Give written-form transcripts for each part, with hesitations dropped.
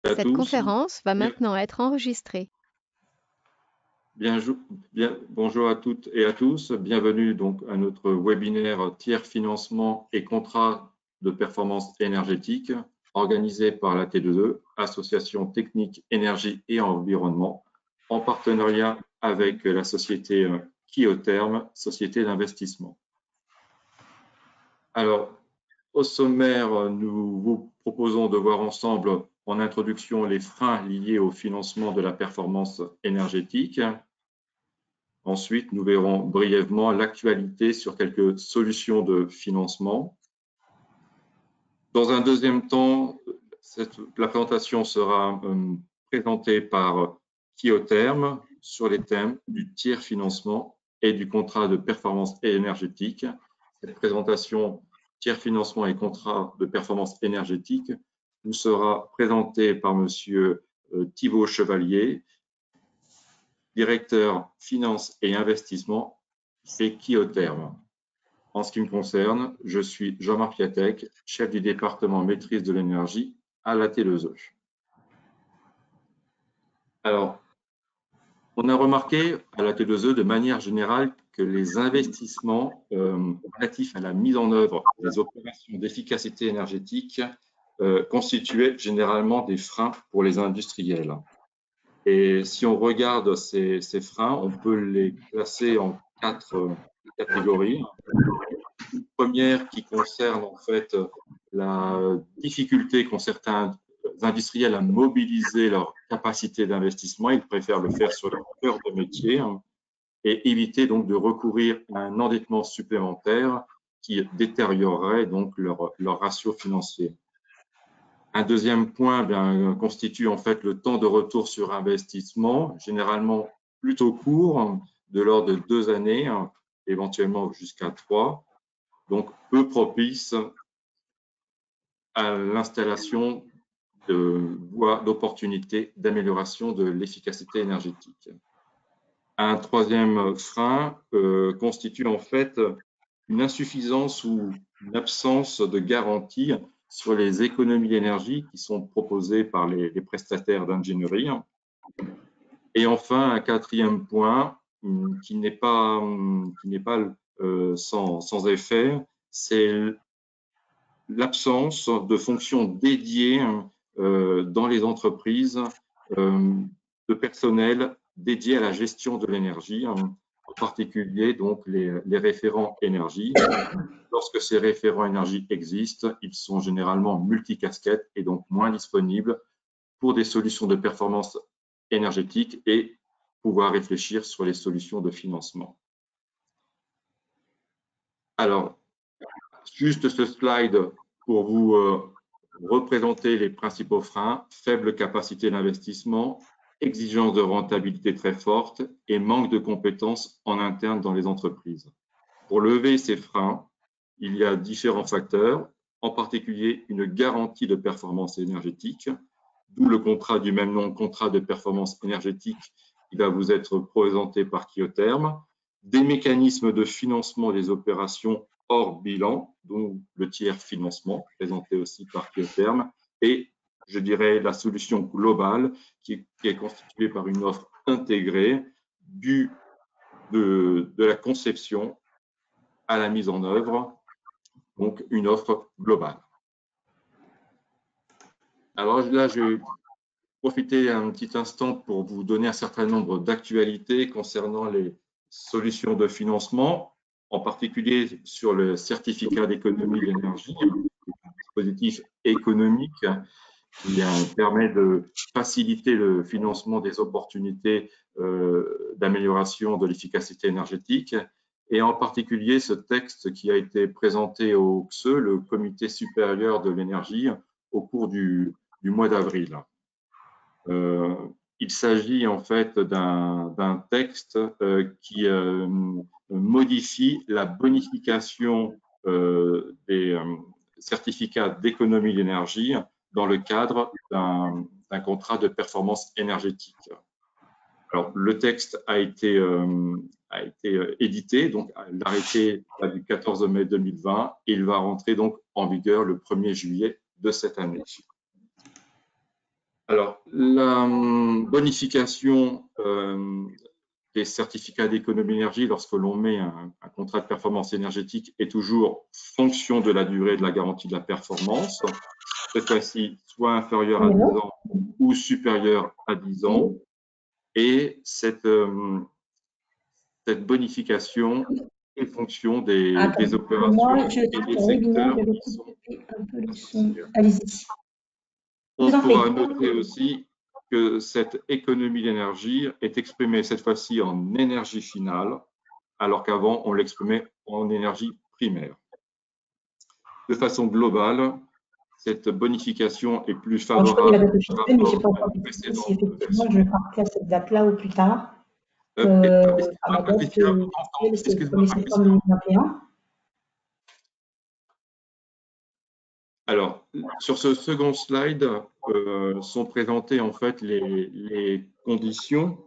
À Cette tous. conférence va Bien, maintenant être enregistrée. bonjour à toutes et à tous. Bienvenue donc à notre webinaire tiers financement et contrat de performance énergétique organisé par la T2E, Association technique énergie et environnement, en partenariat avec la société Kyotherm, société d'investissement. Alors, au sommaire, nous vous proposons de voir ensemble en introduction les freins liés au financement de la performance énergétique. Ensuite, nous verrons brièvement l'actualité sur quelques solutions de financement. Dans un deuxième temps, la présentation sera présentée par Kyotherm sur les thèmes du tiers financement et du contrat de performance énergétique. Cette présentation tiers financement et contrat de performance énergétique nous sera présentée par Monsieur Thibault Chevalier, directeur finance et investissement chez Kyotherm. En ce qui me concerne, je suis Jean-Marc Piatek, chef du département maîtrise de l'énergie à la T2E. Alors, on a remarqué à la T2E de manière générale que les investissements relatifs à la mise en œuvre des opérations d'efficacité énergétique constituaient généralement des freins pour les industriels. Et si on regarde ces freins, on peut les classer en 4 catégories. Une première qui concerne en fait la difficulté qu'ont certains industriels à mobiliser leur capacité d'investissement. Ils préfèrent le faire sur leur cœur de métier et éviter donc de recourir à un endettement supplémentaire qui détériorerait donc leur ratio financier. Un deuxième point constitue en fait le temps de retour sur investissement, généralement plutôt court, de l'ordre de 2 années, éventuellement jusqu'à 3, donc peu propice à l'installation de voies d'opportunités d'amélioration de l'efficacité énergétique. Un troisième frein constitue en fait une insuffisance ou une absence de garantie sur les économies d'énergie qui sont proposées par les prestataires d'ingénierie. Et enfin, un quatrième point qui n'est pas sans effet, c'est l'absence de fonctions dédiées dans les entreprises de personnel dédié à la gestion de l'énergie, en particulier donc les référents énergie. Lorsque ces référents énergie existent, ils sont généralement multicasquettes et donc moins disponibles pour des solutions de performance énergétique et pouvoir réfléchir sur les solutions de financement. Alors, juste ce slide pour vous représenter les principaux freins: faible capacité d'investissement, exigence de rentabilité très forte et manque de compétences en interne dans les entreprises. Pour lever ces freins, il y a différents facteurs, en particulier une garantie de performance énergétique, d'où le contrat du même nom, contrat de performance énergétique, qui va vous être présenté par Kyotherm, des mécanismes de financement des opérations hors bilan, dont le tiers financement, présenté aussi par Kyotherm, et je dirais la solution globale qui est constituée par une offre intégrée de la conception à la mise en œuvre, donc une offre globale. Alors là, je vais profiter un petit instant pour vous donner un certain nombre d'actualités concernant les solutions de financement, en particulier sur le certificat d'économie d'énergie, un dispositif économique qui permet de faciliter le financement des opportunités d'amélioration de l'efficacité énergétique, et en particulier ce texte qui a été présenté au CSE, le Comité supérieur de l'énergie, au cours du mois d'avril. Il s'agit en fait d'un texte qui modifie la bonification des certificats d'économie d'énergie dans le cadre d'un contrat de performance énergétique. Alors, le texte a été édité, donc l'arrêté du 14 mai 2020, et il va rentrer donc en vigueur le 1er juillet de cette année. Alors, la bonification des certificats d'économie d'énergie lorsque l'on met un contrat de performance énergétique est toujours fonction de la durée de la garantie de la performance, cette fois-ci soit inférieure à 10 ans ou supérieure à 10 ans. Et cette bonification est fonction des opérations et des secteurs qui sont associés. On pourra noter aussi que cette économie d'énergie est exprimée cette fois-ci en énergie finale, alors qu'avant, on l'exprimait en énergie primaire. De façon globale, cette bonification est plus favorable par rapport à la précédente si effectivement je partais à cette date-là ou plus tard. À la date c'est le 1er septembre 2021. Alors, sur ce second slide sont présentées en fait les conditions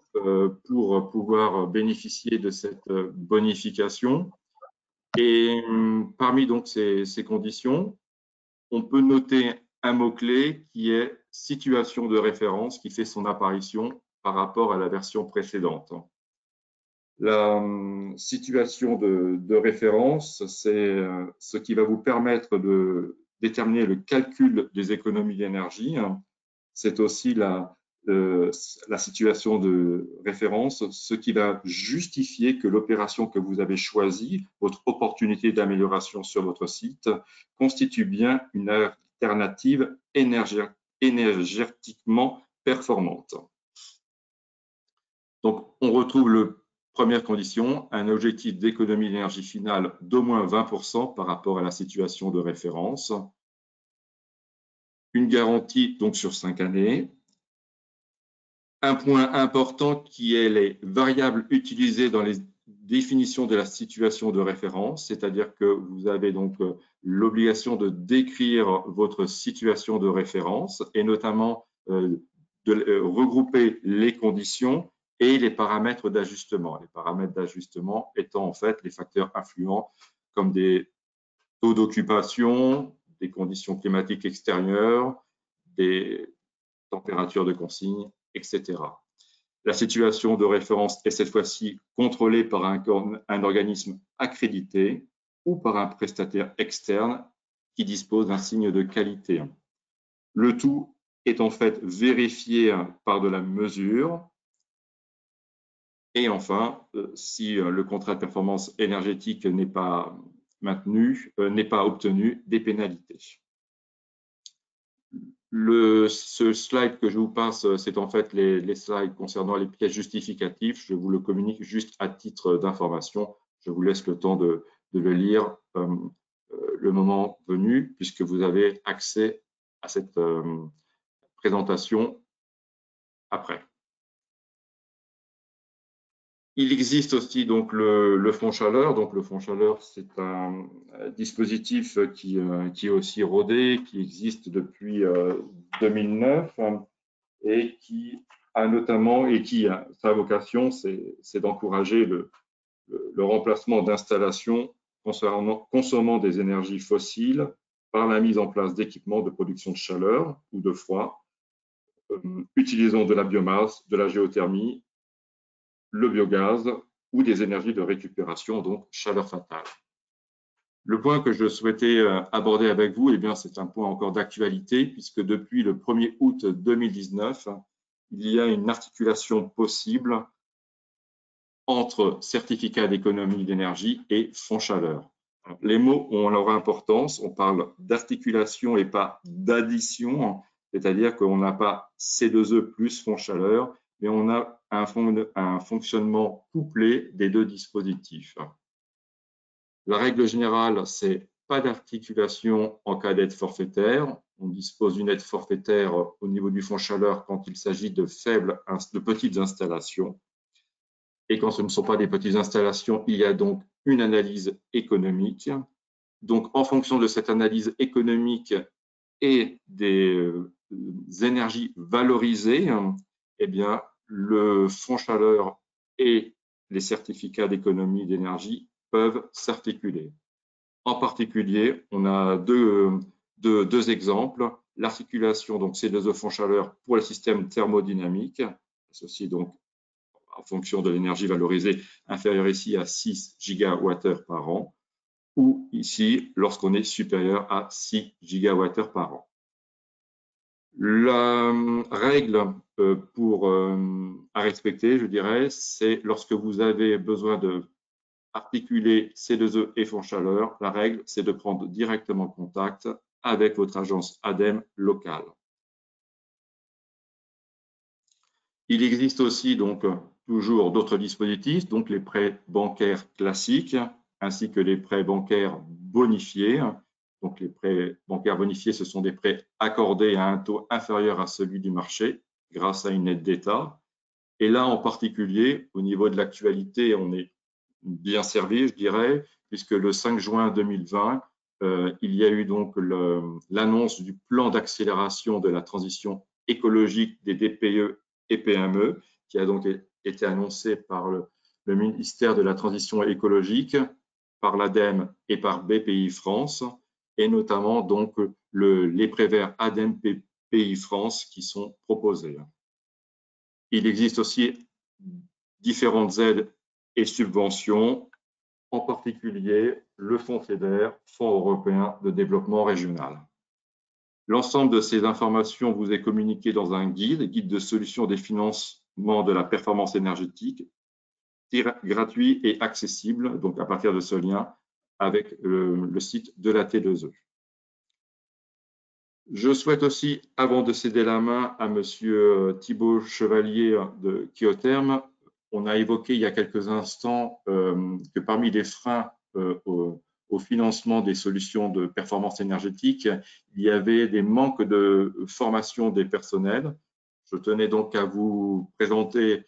pour pouvoir bénéficier de cette bonification. Et parmi donc ces conditions, on peut noter un mot-clé qui est situation de référence qui fait son apparition par rapport à la version précédente. La situation de référence, c'est ce qui va vous permettre de déterminer le calcul des économies d'énergie. C'est aussi la situation de référence, ce qui va justifier que l'opération que vous avez choisie, votre opportunité d'amélioration sur votre site, constitue bien une alternative énergétiquement performante. Donc, on retrouve la première condition, un objectif d'économie d'énergie finale d'au moins 20% par rapport à la situation de référence. Une garantie donc sur 5 années. Un point important qui est les variables utilisées dans les définitions de la situation de référence, c'est-à-dire que vous avez donc l'obligation de décrire votre situation de référence et notamment de regrouper les conditions et les paramètres d'ajustement. Les paramètres d'ajustement étant en fait les facteurs influents comme des taux d'occupation, des conditions climatiques extérieures, des températures de consigne, etc. La situation de référence est cette fois-ci contrôlée par un organisme accrédité ou par un prestataire externe qui dispose d'un signe de qualité. Le tout est en fait vérifié par de la mesure. Et enfin, si le contrat de performance énergétique n'est pas maintenu, n'est pas obtenu, des pénalités. Ce slide que je vous passe, c'est en fait les slides concernant les pièces justificatives. Je vous le communique juste à titre d'information. Je vous laisse le temps de le lire le moment venu, puisque vous avez accès à cette présentation après. Il existe aussi donc le fonds chaleur. Donc le fonds chaleur, c'est un dispositif qui est aussi rodé, qui existe depuis 2009 et qui a notamment sa vocation, c'est d'encourager le remplacement d'installations consommant des énergies fossiles par la mise en place d'équipements de production de chaleur ou de froid, utilisant de la biomasse, de la géothermie, le biogaz ou des énergies de récupération, donc chaleur fatale. Le point que je souhaitais aborder avec vous, c'est un point encore d'actualité, puisque depuis le 1er août 2019, il y a une articulation possible entre certificat d'économie d'énergie et fonds chaleur. Les mots ont leur importance, on parle d'articulation et pas d'addition, c'est-à-dire qu'on n'a pas C2E plus fonds chaleur, mais on a un fonctionnement couplé des deux dispositifs. La règle générale, c'est pas d'articulation en cas d'aide forfaitaire. On dispose d'une aide forfaitaire au niveau du fonds chaleur quand il s'agit de petites installations. Et quand ce ne sont pas des petites installations, il y a donc une analyse économique. Donc, en fonction de cette analyse économique et des énergies valorisées, le fonds chaleur et les certificats d'économie d'énergie peuvent s'articuler. En particulier, on a deux exemples. l'articulation, donc C2E fond chaleur pour le système thermodynamique, associé donc en fonction de l'énergie valorisée inférieure ici à 6 gigawattheures par an, ou ici lorsqu'on est supérieur à 6 gigawattheures par an. La règle à respecter, je dirais, c'est lorsque vous avez besoin de articuler C2E et fond chaleur, la règle, c'est de prendre directement contact avec votre agence ADEME locale. Il existe aussi donc toujours d'autres dispositifs, donc les prêts bancaires classiques, ainsi que les prêts bancaires bonifiés. Donc les prêts bancaires bonifiés, ce sont des prêts accordés à un taux inférieur à celui du marché grâce à une aide d'État. Et là, en particulier, au niveau de l'actualité, on est bien servi, je dirais, puisque le 5 juin 2020, il y a eu donc l'annonce du plan d'accélération de la transition écologique des DPE et PME, qui a donc été annoncé par le ministère de la Transition écologique, par l'ADEME et par BPI France, et notamment donc les prêts verts ADEME BPI France qui sont proposés. Il existe aussi différentes aides et subventions, en particulier le Fonds FEDER, Fonds européen de développement régional. L'ensemble de ces informations vous est communiqué dans un guide de solutions des financements de la performance énergétique, gratuit et accessible, donc à partir de ce lien avec le site de la T2E. Je souhaite aussi, avant de céder la main à Monsieur Thibault Chevalier de Kyotherm, on a évoqué il y a quelques instants que parmi les freins au financement des solutions de performance énergétique, il y avait des manques de formation des personnels. Je tenais donc à vous présenter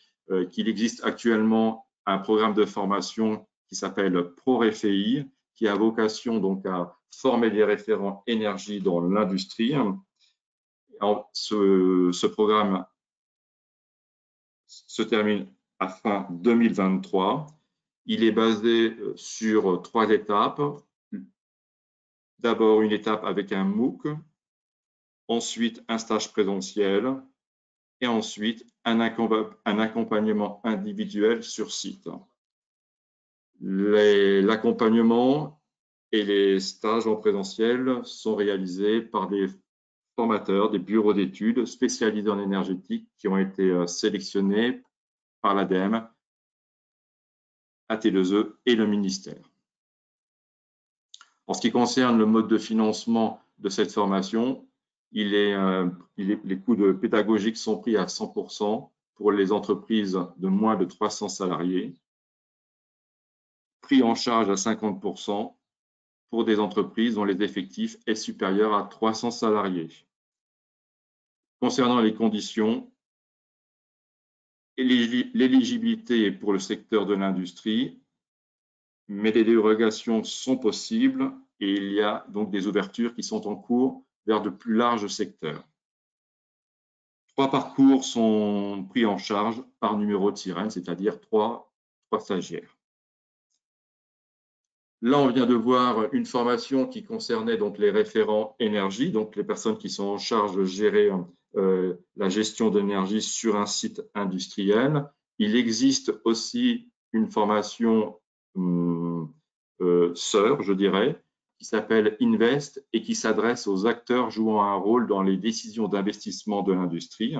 qu'il existe actuellement un programme de formation qui s'appelle ProRefei, qui a vocation donc à former des référents énergie dans l'industrie. Ce programme se termine à fin 2023. Il est basé sur 3 étapes. D'abord, une étape avec un MOOC, ensuite un stage présentiel et ensuite un accompagnement individuel sur site. L'accompagnement et les stages en présentiel sont réalisés par des formateurs, des bureaux d'études spécialisés en énergétique qui ont été sélectionnés par l'ADEME, AT2E et le ministère. En ce qui concerne le mode de financement de cette formation, les coûts pédagogiques sont pris à 100% pour les entreprises de moins de 300 salariés, pris en charge à 50% pour des entreprises dont les effectifs est supérieur à 300 salariés. Concernant les conditions, l'éligibilité est pour le secteur de l'industrie, mais les dérogations sont possibles et il y a donc des ouvertures qui sont en cours vers de plus larges secteurs. 3 parcours sont pris en charge par numéro de sirène, c'est-à-dire 3 stagiaires. Là, on vient de voir une formation qui concernait donc les référents énergie, donc les personnes qui sont en charge de gérer la gestion d'énergie sur un site industriel. Il existe aussi une formation sœur, je dirais, qui s'appelle Invest et qui s'adresse aux acteurs jouant un rôle dans les décisions d'investissement de l'industrie.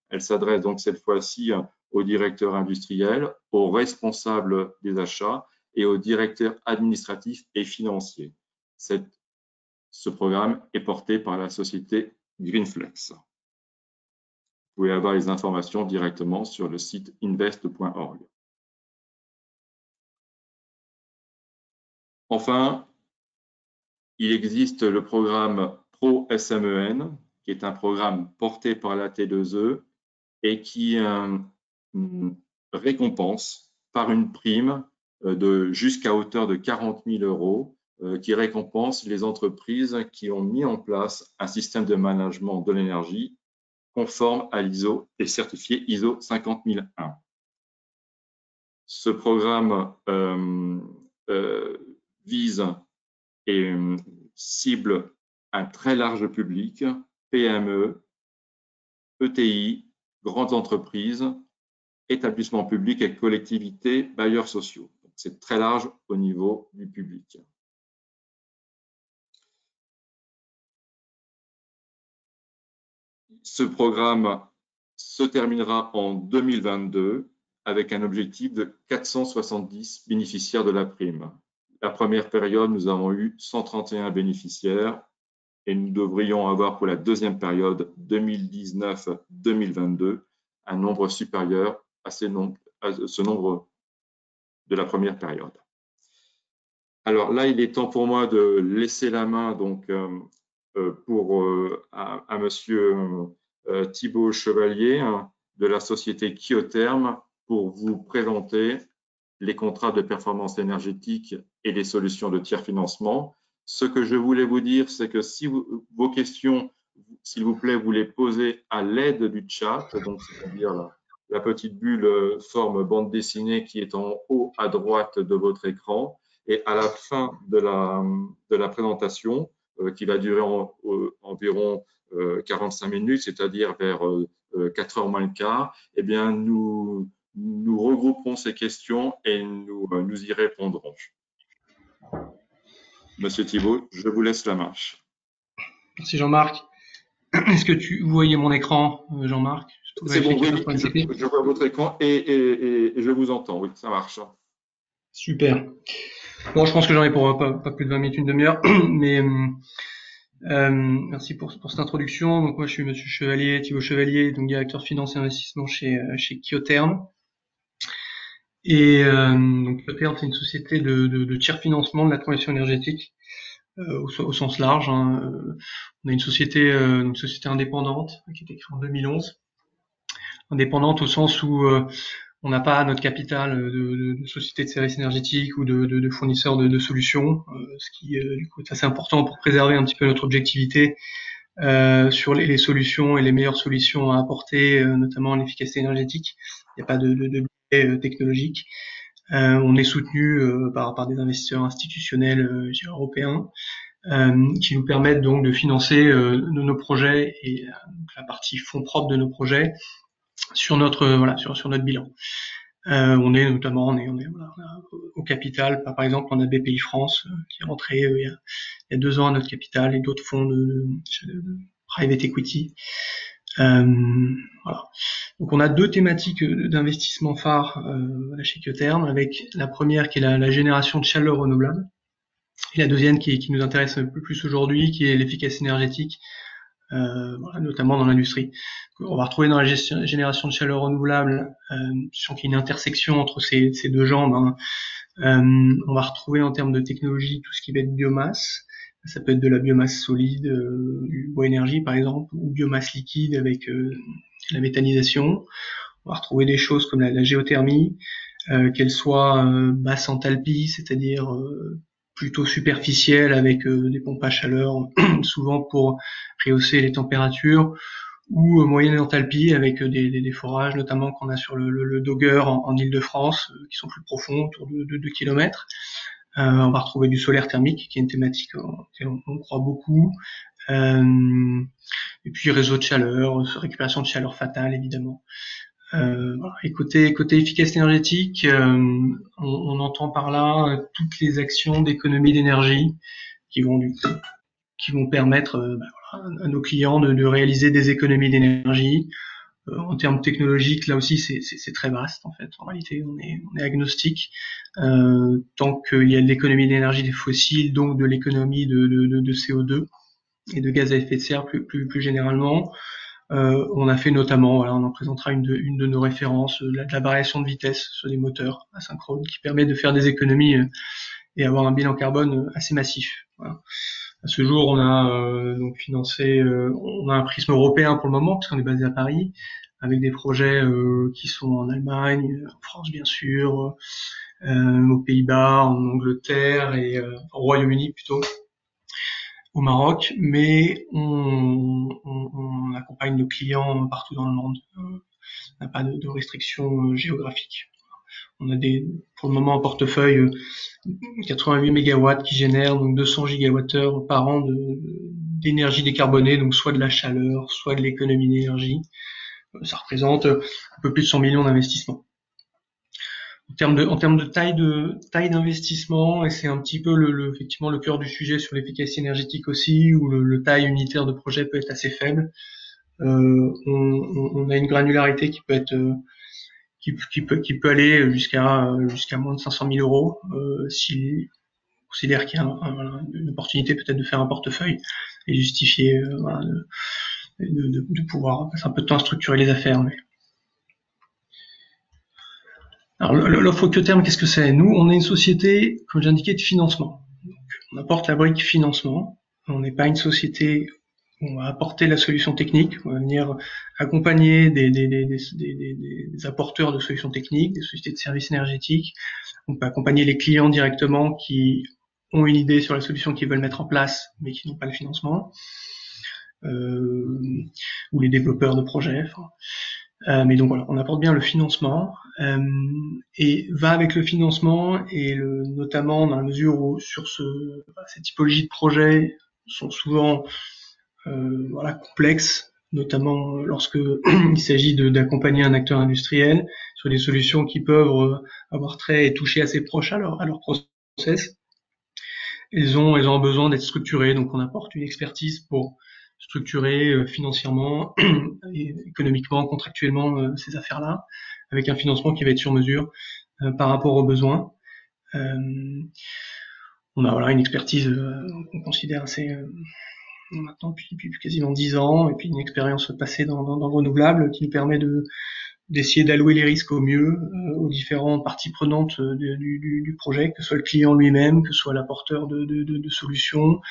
Elle s'adresse donc cette fois-ci aux directeurs industriels, aux responsables des achats et aux directeurs administratifs et financiers. Ce programme est porté par la société Greenflex. Vous pouvez avoir les informations directement sur le site invest.org. Enfin, il existe le programme ProSMEN, qui est un programme porté par la T2E et qui récompense par une prime jusqu'à hauteur de 40 000 € qui récompense les entreprises qui ont mis en place un système de management de l'énergie conforme à l'ISO et certifié ISO 50001. Ce programme vise et cible un très large public, PME, ETI, grandes entreprises, établissements publics et collectivités, bailleurs sociaux. C'est très large au niveau du public. Ce programme se terminera en 2022 avec un objectif de 470 bénéficiaires de la prime. La première période, nous avons eu 131 bénéficiaires et nous devrions avoir pour la deuxième période 2019-2022 un nombre supérieur à ce nombre de la première période. Alors là, il est temps pour moi de laisser la main donc, à monsieur Thibaut Chevalier de la société Kyotherm pour vous présenter les contrats de performance énergétique et les solutions de tiers financement. Ce que je voulais vous dire, c'est que si vos questions, s'il vous plaît, vous les posez à l'aide du chat, donc c'est-à-dire la petite bulle forme bande dessinée qui est en haut à droite de votre écran. Et à la fin de la présentation, qui va durer environ 45 minutes, c'est-à-dire vers 4 heures moins le quart, eh bien, nous regrouperons ces questions et nous y répondrons. Monsieur Thibault, je vous laisse la main. Merci Jean-Marc. Est-ce que vous voyez mon écran, Jean-Marc? C'est bon, oui, je vois votre écran et je vous entends, oui, ça marche. Super. Bon, je pense que j'en ai pour pas plus de 20 minutes, une demi-heure, mais merci pour cette introduction. Donc moi, je suis Monsieur Chevalier, Thibaut Chevalier, donc directeur finance et investissement chez Kyotherm. Et donc Kyotherm, c'est une société de tiers financement de la transition énergétique au sens large. Hein. On a une société indépendante qui a été créée en 2011. Indépendante au sens où on n'a pas notre capital de société de services énergétiques ou de fournisseurs de solutions, ce qui du coup est assez important pour préserver un petit peu notre objectivité sur les solutions et les meilleures solutions à apporter, notamment en efficacité énergétique. Il n'y a pas de biais technologique. On est soutenu par des investisseurs institutionnels européens qui nous permettent donc de financer nos projets et la partie fonds propres de nos projets sur notre bilan. On est notamment au capital, par exemple on a BPI France qui est rentré il y a 2 ans à notre capital et d'autres fonds de private equity. Voilà. Donc on a 2 thématiques d'investissement phares chez Kyotherm, avec la première qui est la génération de chaleur renouvelable et la deuxième qui nous intéresse un peu plus aujourd'hui, qui est l'efficacité énergétique, notamment dans l'industrie. On va retrouver dans la génération de chaleur renouvelable, sans qu'il y ait une intersection entre ces 2 jambes, on va retrouver en termes de technologie tout ce qui va être biomasse. Ça peut être de la biomasse solide, du bois énergie par exemple, ou biomasse liquide avec la méthanisation. On va retrouver des choses comme la géothermie, qu'elle soit basse enthalpie, c'est-à-dire plutôt superficielle avec des pompes à chaleur, souvent pour rehausser les températures, ou moyenne enthalpie avec des forages notamment qu'on a sur le Dogger en Île-de-France, qui sont plus profonds, autour de 2 km. On va retrouver du solaire thermique, qui est une thématique auquel on croit beaucoup. Et puis réseau de chaleur, récupération de chaleur fatale évidemment. Voilà. Et côté efficacité énergétique, on entend par là toutes les actions d'économie d'énergie qui vont permettre à nos clients de réaliser des économies d'énergie. En termes technologiques, là aussi, c'est très vaste en fait. En réalité, on est agnostique tant qu'il y a de l'économie d'énergie des fossiles, donc de l'économie de CO2 et de gaz à effet de serre plus généralement. On a fait notamment, on en présentera une de nos références, de la variation de vitesse sur des moteurs asynchrones qui permet de faire des économies et avoir un bilan carbone assez massif. Voilà. À ce jour, on a donc financé, on a un prisme européen pour le moment, puisqu'on est basé à Paris, avec des projets qui sont en Allemagne, en France bien sûr, aux Pays-Bas, en Angleterre et au Royaume-Uni plutôt, au Maroc, mais on accompagne nos clients partout dans le monde. On n'a pas de restrictions géographiques. On a pour le moment en portefeuille 88 mégawatts qui génèrent donc 200 gigawattheures par an d'énergie décarbonée, donc soit de la chaleur, soit de l'économie d'énergie. Ça représente un peu plus de 100 millions d'investissements. En termes de taille d'investissement, et c'est un petit peu effectivement le cœur du sujet sur l'efficacité énergétique aussi, où le taille unitaire de projet peut être assez faible. On a une granularité qui peut être qui peut aller jusqu'à moins de 500 000 euros si on considère qu'il y a une opportunité peut-être de faire un portefeuille et justifier voilà, de pouvoir passer un peu de temps à structurer les affaires. Mais... Alors l'offre Octotherm, qu'est-ce que c'est? Nous, on est une société, comme j'ai indiqué, de financement. Donc, on apporte la brique financement. On n'est pas une société où on va apporter la solution technique. On va venir accompagner des apporteurs de solutions techniques, des sociétés de services énergétiques. On peut accompagner les clients directement qui ont une idée sur la solution qu'ils veulent mettre en place, mais qui n'ont pas le financement, ou les développeurs de projets. Mais donc voilà, on apporte bien le financement et va avec le financement et notamment dans la mesure où sur cette typologie de projets sont souvent voilà complexes, notamment lorsque il s'agit d'accompagner un acteur industriel sur des solutions qui peuvent avoir trait et toucher assez proche à leur process. Elles ont besoin d'être structurées, donc on apporte une expertise pour structurer financièrement, économiquement, contractuellement ces affaires-là, avec un financement qui va être sur mesure par rapport aux besoins. On a voilà une expertise qu'on considère assez maintenant depuis quasiment 10 ans, et puis une expérience passée dans le renouvelable qui nous permet d'essayer d'allouer les risques au mieux aux différentes parties prenantes du projet, que ce soit le client lui-même, que ce soit l'apporteur de solutions,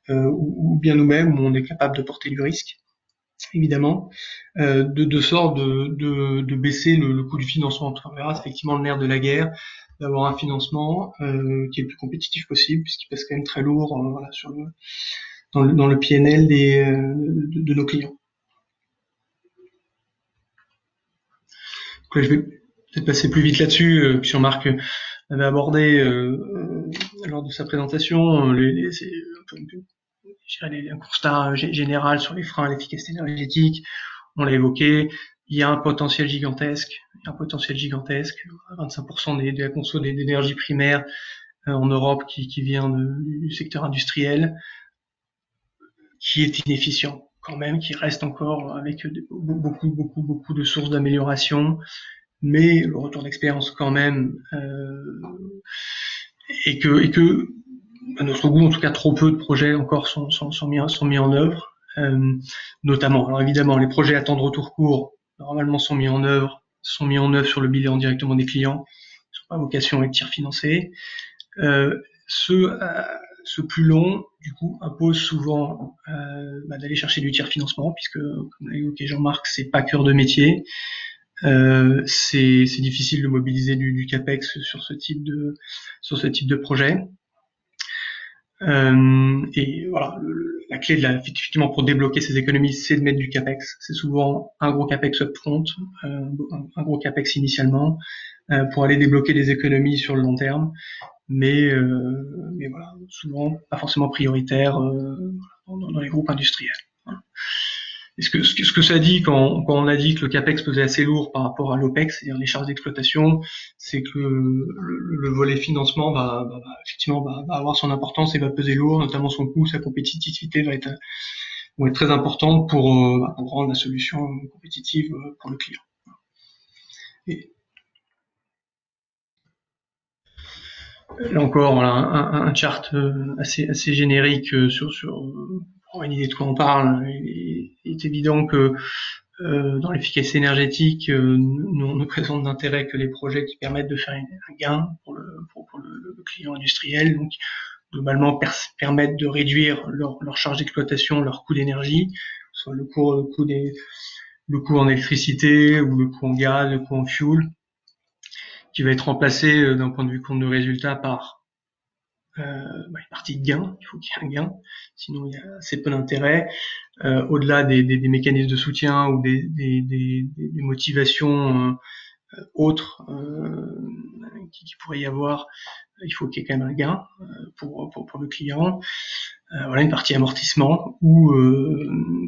ou bien nous-mêmes, où on est capable de porter du risque, évidemment, de sorte de baisser le coût du financement. On verra, c'est effectivement le nerf de la guerre, d'avoir un financement qui est le plus compétitif possible, puisqu'il pèse quand même très lourd voilà, dans le PNL de nos clients. Donc là, je vais peut-être passer plus vite là-dessus, puisque Marc avait abordé lors de sa présentation un constat général sur les freins à l'efficacité énergétique. On l'a évoqué, il y a un potentiel gigantesque, 25% de la conso d'énergie primaire en Europe qui vient du secteur industriel, qui est inefficient quand même, qui reste encore avec beaucoup de sources d'amélioration, mais le retour d'expérience quand même et que à notre goût, en tout cas, trop peu de projets encore sont mis en œuvre, notamment. Alors évidemment, les projets à temps de retour court, normalement, sont mis en œuvre sur le bilan directement des clients, ils n'ont pas vocation à être tiers-financés. Ce plus long, du coup, impose souvent d'aller chercher du tiers-financement, puisque, comme l'a évoqué Jean-Marc, c'est pas cœur de métier. C'est difficile de mobiliser du capex sur ce type de projet. Et voilà, la clé effectivement pour débloquer ces économies, c'est de mettre du capex. C'est souvent un gros capex upfront, un gros capex initialement, pour aller débloquer des économies sur le long terme. Mais voilà, souvent pas forcément prioritaire dans les groupes industriels. Voilà. Et ce que ça dit quand on a dit que le capex pesait assez lourd par rapport à l'opex, c'est-à-dire les charges d'exploitation, c'est que le volet financement va avoir son importance et va peser lourd, notamment son coût, sa compétitivité vont être très importantes pour rendre la solution compétitive pour le client. Et là encore, voilà, un chart assez générique pour une idée de quoi on parle. Il est évident que dans l'efficacité énergétique, nous ne présente d'intérêt que les projets qui permettent de faire un gain pour le client industriel, donc globalement permettent de réduire leur charge d'exploitation, leur coût d'énergie, soit le coût en électricité ou le coût en gaz, le coût en fuel, qui va être remplacé d'un point de vue compte de résultat par une partie de gain. Il faut qu'il y ait un gain, sinon il y a assez peu d'intérêt. Au-delà des mécanismes de soutien ou des motivations autres qui pourrait y avoir il faut qu'il y ait quand même un gain pour le client. Voilà, une partie amortissement, où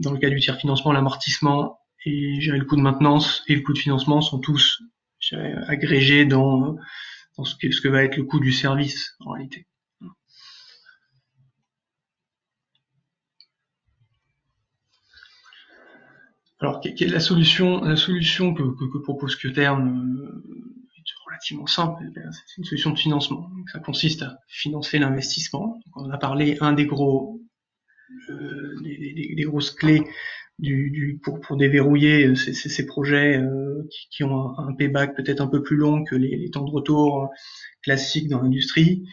dans le cas du tiers financement, l'amortissement et le coût de maintenance et le coût de financement sont tous agrégés dans ce que va être le coût du service en réalité. Alors, quelle est la solution que propose Qterm est relativement simple. C'est une solution de financement. Donc, ça consiste à financer l'investissement. On a parlé, un des grosses clés pour déverrouiller ces projets qui ont un payback peut-être un peu plus long que les temps de retour classiques dans l'industrie,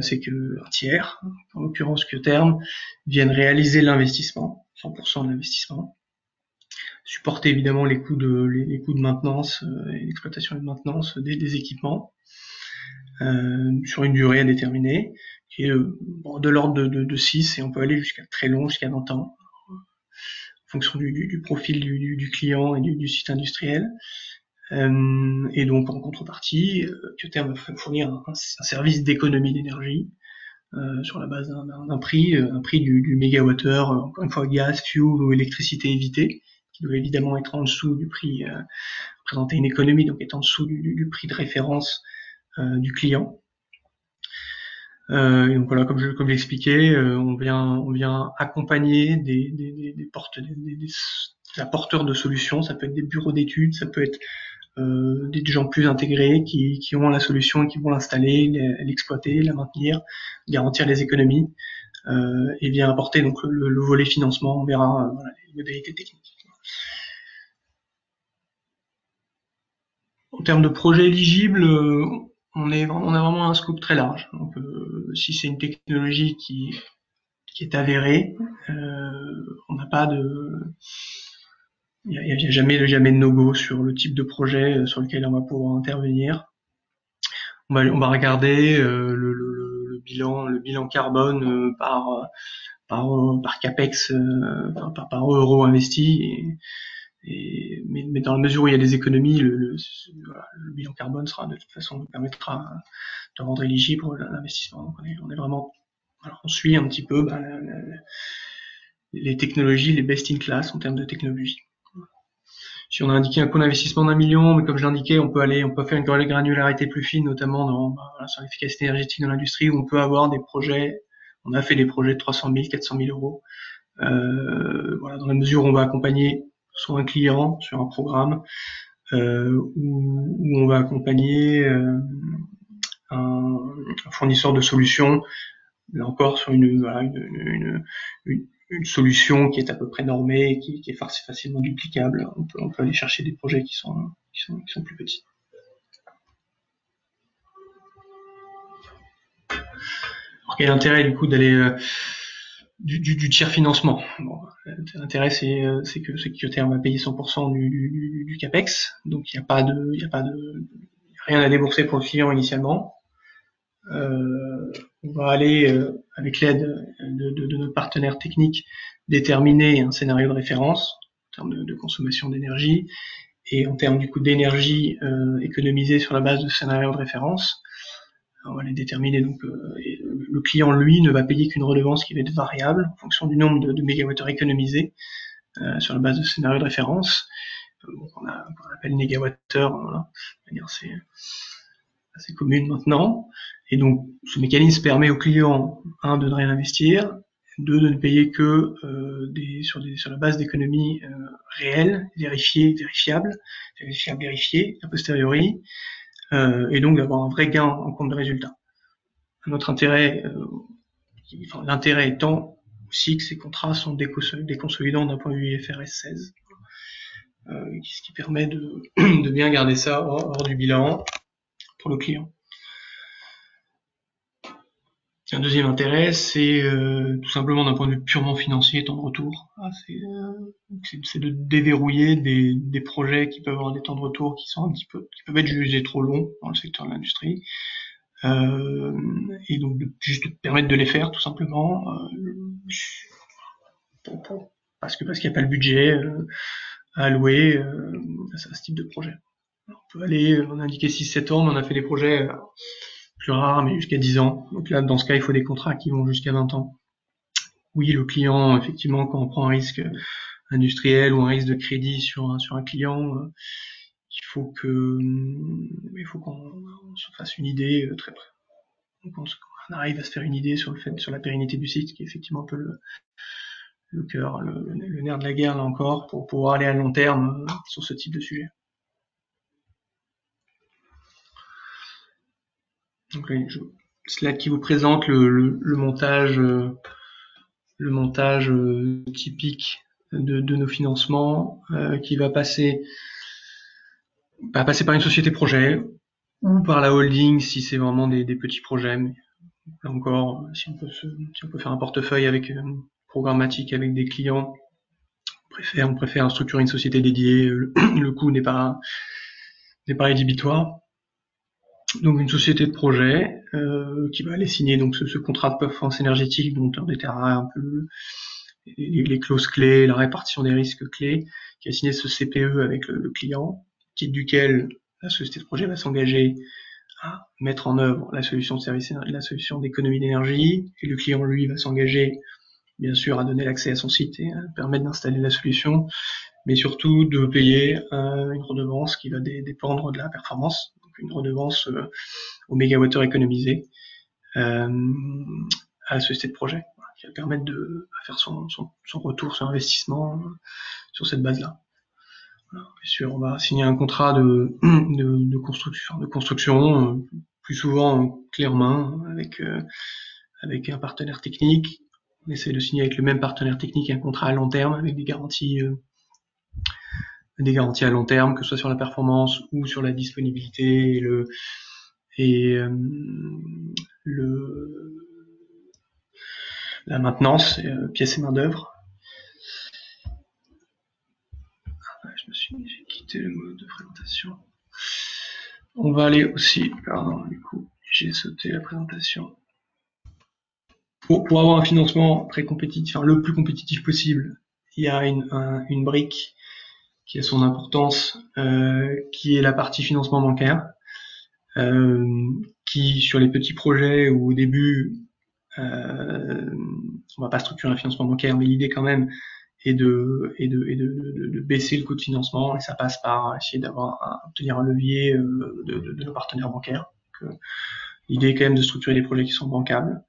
c'est que un tiers, en l'occurrence Qterm, viennent réaliser l'investissement, 100% de l'investissement, supporter évidemment les coûts de maintenance et d'exploitation et de maintenance des équipements sur une durée indéterminée, qui est de l'ordre de 6, et on peut aller jusqu'à très long, jusqu'à 20 ans, en fonction du profil du client et du site industriel. Et donc en contrepartie, Qterm va fournir un service d'économie d'énergie sur la base d'un prix du mégawattheure, encore une fois gaz, fuel ou électricité évitée, qui doit évidemment être en dessous du prix, présenter une économie, donc être en dessous du prix de référence du client. Et donc voilà, comme je l'expliquais, on vient accompagner des apporteurs de solutions. Ça peut être des bureaux d'études, ça peut être des gens plus intégrés qui ont la solution et qui vont l'installer, l'exploiter, la maintenir, garantir les économies, et bien apporter donc le volet financement. On verra les modalités techniques. En termes de projets éligibles, on a vraiment un scope très large. Donc, si c'est une technologie qui est avérée, on n'a pas il y a jamais de no-go sur le type de projet sur lequel on va pouvoir intervenir. On va regarder le bilan carbone par capex, par euro investi. Mais dans la mesure où il y a des économies, le bilan carbone de toute façon nous permettra de rendre éligible l'investissement. Donc on est vraiment, on suit un petit peu les technologies, les best in class en termes de technologie. Si on a indiqué un coût d'investissement d'1 million, mais comme je l'indiquais, on peut faire une granularité plus fine, notamment sur l'efficacité énergétique dans l'industrie, où on peut avoir des projets. On a fait des projets de 300 000, 400 000 euros. Dans la mesure où on va accompagner soit un client sur un programme, où on va accompagner un fournisseur de solutions, là encore sur une solution qui est à peu près normée, qui est facilement duplicable. On peut aller chercher des projets qui sont plus petits. Alors, quel est l'intérêt du coup d'aller du tiers financement? L'intérêt c'est que Qterm va payer 100% du capex, donc il n'y a rien à débourser pour le client initialement. On va aller, avec l'aide de nos partenaires techniques, déterminer un scénario de référence en termes de consommation d'énergie et en termes du coût d'énergie économisé sur la base de ce scénario de référence. On va les déterminer. Donc, le client, lui, ne va payer qu'une redevance qui va être variable en fonction du nombre de mégawattheures économisés sur la base de ce scénario de référence. On appelle mégawattheure, de manière assez commune maintenant. Et donc, ce mécanisme permet au client, de ne rien investir, de ne payer que sur la base d'économies réelles, vérifiables, a posteriori, et donc d'avoir un vrai gain en compte de résultat. Notre intérêt, l'intérêt étant aussi que ces contrats sont déconsolidants d'un point de vue IFRS 16, ce qui permet de bien garder ça hors du bilan pour le client. Un deuxième intérêt, c'est tout simplement d'un point de vue purement financier, temps de retour. C'est de déverrouiller des projets qui peuvent avoir des temps de retour qui peuvent être jugés trop longs dans le secteur de l'industrie, et donc juste de permettre de les faire tout simplement, parce qu'il n'y a pas le budget à allouer à ce type de projet. On peut aller, on a indiqué 6-7 ans, mais on a fait des projets plus rare, mais jusqu'à 10 ans. Donc là, dans ce cas, il faut des contrats qui vont jusqu'à 20 ans. Oui, le client, effectivement, quand on prend un risque industriel ou un risque de crédit sur un client, il faut qu'on se fasse une idée très près. Donc on arrive à se faire une idée sur la pérennité du site, qui est effectivement un peu le cœur, le nerf de la guerre là encore, pour pouvoir aller à long terme sur ce type de sujet. Donc là, slide qui vous présente le montage typique de nos financements, qui va passer par une société projet ou par la holding si c'est vraiment des petits projets. Mais là encore, si on peut faire un portefeuille avec programmatique avec des clients, on préfère structurer une société dédiée. Le coût n'est pas rédhibitoire. Donc une société de projet qui va aller signer donc ce contrat de performance énergétique dont on détaillera un peu les clauses clés, la répartition des risques clés, qui a signé ce CPE avec le client, au titre duquel la société de projet va s'engager à mettre en œuvre la solution de service, la solution d'économie d'énergie, et le client lui va s'engager bien sûr à donner l'accès à son site et à permettre d'installer la solution, mais surtout de payer une redevance qui va dépendre de la performance, donc une redevance au mégawattheure économisé à la société de projet, qui va permettre de faire son retour sur investissement sur cette base-là. Voilà. Bien sûr, on va signer un contrat de construction, plus souvent clé en main avec un partenaire technique. On essaie de signer avec le même partenaire technique un contrat à long terme avec des garanties à long terme, que ce soit sur la performance ou sur la disponibilité et la maintenance, pièces et main d'œuvre. J'ai quitté le mode de présentation. On va aller aussi, pardon, du coup, j'ai sauté la présentation. Pour avoir un financement très compétitif, enfin, le plus compétitif possible, il y a une brique qui a son importance, qui est la partie financement bancaire, qui sur les petits projets où au début on va pas structurer un financement bancaire, mais l'idée quand même est de baisser le coût de financement, et ça passe par essayer obtenir un levier de nos partenaires bancaires. L'idée est quand même de structurer des projets qui sont bancables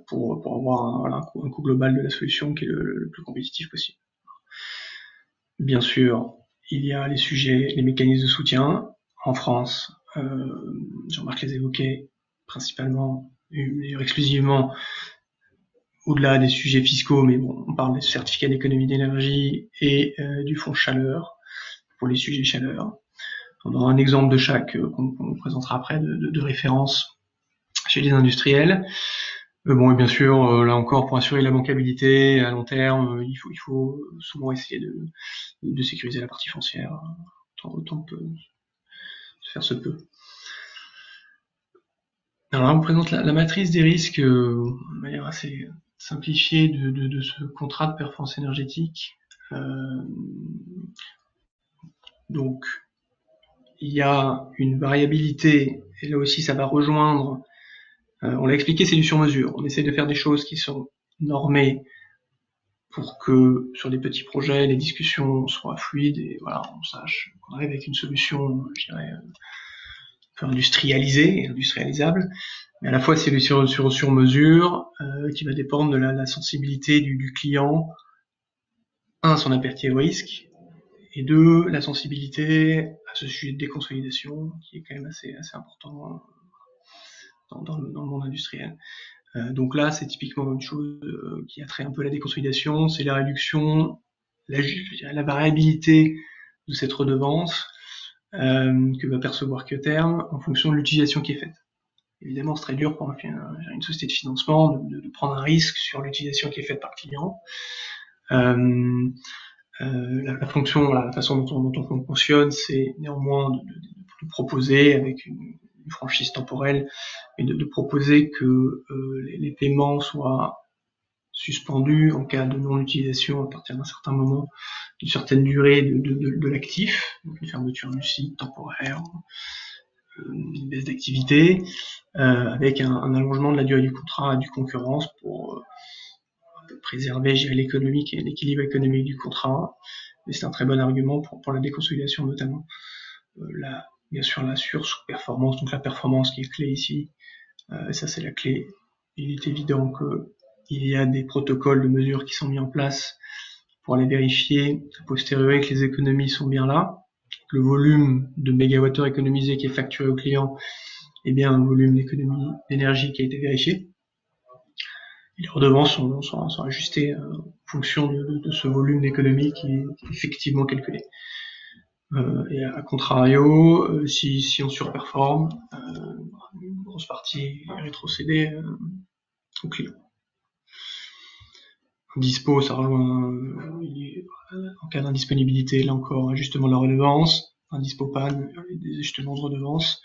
pour avoir un coût global de la solution qui est le plus compétitif possible. Bien sûr, il y a les mécanismes de soutien. En France, Jean-Marc les évoquait principalement, exclusivement, au-delà des sujets fiscaux, mais bon, on parle des certificats d'économie d'énergie et du fonds chaleur pour les sujets chaleur. On aura un exemple de chaque qu'on vous présentera après de référence chez les industriels. Bon, et bien sûr, là encore, pour assurer la bancabilité à long terme, il faut souvent essayer de sécuriser la partie foncière autant que faire se peut. Alors là, on présente la matrice des risques de manière assez simplifiée de ce contrat de performance énergétique. Donc, il y a une variabilité, et là aussi ça va rejoindre, on l'a expliqué, c'est du sur-mesure. On essaie de faire des choses qui sont normées pour que sur des petits projets, les discussions soient fluides et voilà, on sache qu'on arrive avec une solution, je dirais, un peu industrialisée et industrialisable. Mais à la fois c'est du sur-mesure qui va dépendre de la sensibilité du client, un, son appétit au risque, et deux, la sensibilité à ce sujet de déconsolidation qui est quand même assez important dans le monde industriel. Donc là, c'est typiquement une chose qui a trait un peu à la déconsolidation, c'est la réduction, la variabilité de cette redevance que va percevoir Queterm en fonction de l'utilisation qui est faite. Évidemment, c'est très dur pour une société de financement de prendre un risque sur l'utilisation qui est faite par le client. La fonction, la façon dont on fonctionne, c'est néanmoins de proposer avec une franchise temporelle, et de proposer que les paiements soient suspendus en cas de non-utilisation à partir d'un certain moment, d'une certaine durée de l'actif, donc une fermeture du site temporaire, une baisse d'activité, avec un allongement de la durée du contrat du concurrence pour préserver, gérer l'économique et l'équilibre économique du contrat. Et c'est un très bon argument pour la déconsolidation notamment. Bien sûr la sous-performance, donc la performance qui est clé ici, ça c'est la clé. Il est évident qu'il y a des protocoles de mesure qui sont mis en place pour aller vérifier a posteriori que les économies sont bien là, que le volume de mégawattheures économisés qui est facturé au client est bien un volume d'énergie qui a été vérifié. Et les redevances sont ajustées en fonction de ce volume d'économie qui est effectivement calculé. Et à contrario, si on surperforme, une grosse partie est rétrocédée au client. Dispo, ça rejoint en cas d'indisponibilité, là encore, ajustement de la redevance, un dispo panne, des ajustements de redevance,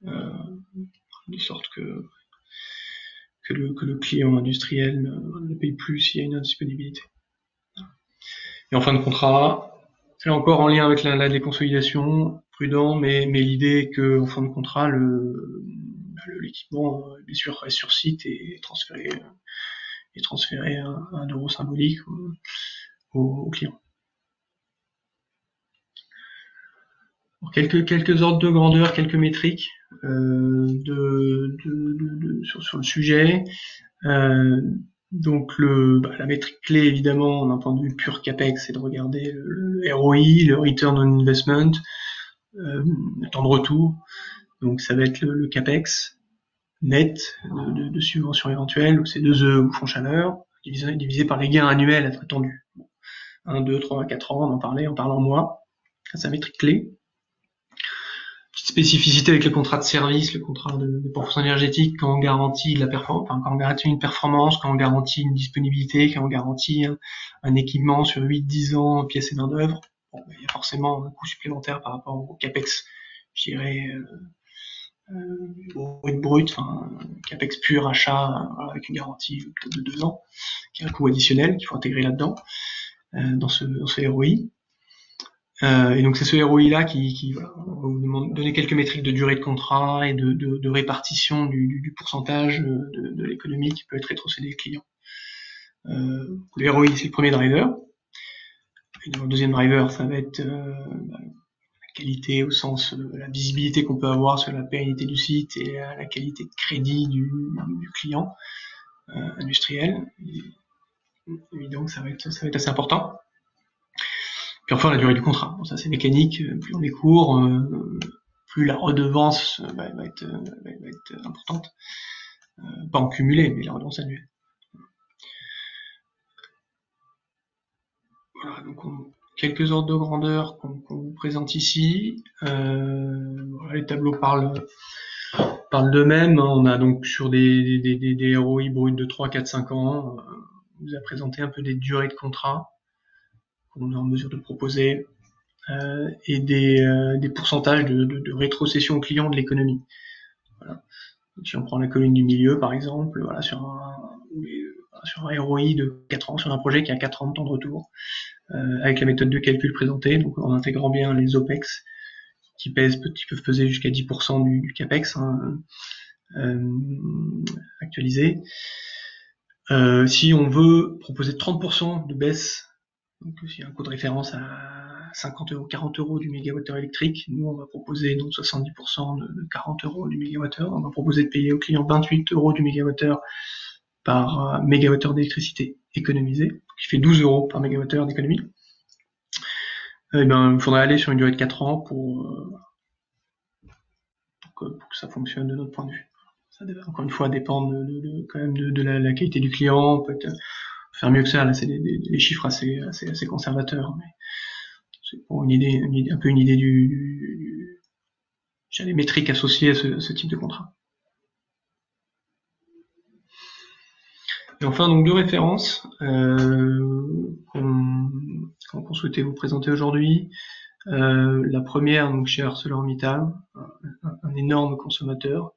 de sorte que le client industriel ne paye plus s'il y a une indisponibilité. Et en fin de contrat, là encore en lien avec la déconsolidation, prudent, mais l'idée est qu'en fin de contrat, l'équipement, bien sûr, reste sur site et transféré un euro symbolique au client. Quelques ordres de grandeur, quelques métriques sur le sujet. Donc la métrique clé, évidemment, d'un point de vue pur CAPEX, c'est de regarder le ROI, le Return on Investment, le temps de retour. Donc ça va être le CAPEX net de subventions éventuelles, ou C2E ou fonds chaleur, divisé par les gains annuels attendus. 1, 2, 3, 4 ans, on en parle en mois. Ça, c'est la métrique clé. Petite spécificité avec le contrat de service, le contrat de performance énergétique, quand on garantit quand on garantit une performance, quand on garantit une disponibilité, quand on garantit un équipement sur 8-10 ans, pièces et main d'œuvre, il y a forcément un coût supplémentaire par rapport au CAPEX, je dirais, brut, CAPEX pur, achat, avec une garantie peut-être de 2 ans, qui est un coût additionnel qu'il faut intégrer là-dedans, dans ce ROI. Et donc c'est ce ROI là qui va vous donner quelques métriques de durée de contrat et de répartition du pourcentage de l'économie qui peut être rétrocédé au client. Le ROI, c'est le premier driver. Et donc, le deuxième driver, ça va être la qualité au sens de la visibilité qu'on peut avoir sur la pérennité du site et la qualité de crédit du client industriel. Et évidemment que ça va être assez important. Puis enfin, la durée du contrat. Bon, ça, c'est mécanique. Plus on est court, plus la redevance va être importante. Pas en cumulé, mais la redevance annuelle. Voilà, donc quelques ordres de grandeur qu'on vous présente ici. Voilà, les tableaux parlent d'eux-mêmes. On a donc sur des ROI bruts de 3, 4, 5 ans, on vous a présenté un peu des durées de contrat qu'on est en mesure de proposer, et des pourcentages de rétrocession au client de l'économie. Voilà. Donc, si on prend la colonne du milieu, par exemple, voilà, sur un ROI de 4 ans, sur un projet qui a 4 ans de temps de retour, avec la méthode de calcul présentée, donc en intégrant bien les OPEX qui peuvent peser jusqu'à 10% du CAPEX actualisé. Si on veut proposer 30% de baisse, donc s'il y a un coût de référence à 50 €, 40 € du mégawattheure électrique, nous on va proposer donc 70% de 40 € du mégawattheure. On va proposer de payer au client 28 € du mégawattheure par mégawattheure d'électricité économisée, qui fait 12 € par mégawattheure d'économie. Il faudrait aller sur une durée de 4 ans pour que ça fonctionne de notre point de vue. Ça, encore une fois, dépend quand même de la qualité du client. On peut faire mieux que ça. Là, c'est des chiffres assez conservateurs, mais c'est pour un peu une idée des métriques associées à ce type de contrat. Et enfin, donc, 2 références qu'on souhaitait vous présenter aujourd'hui. La première, donc chez ArcelorMittal, un énorme consommateur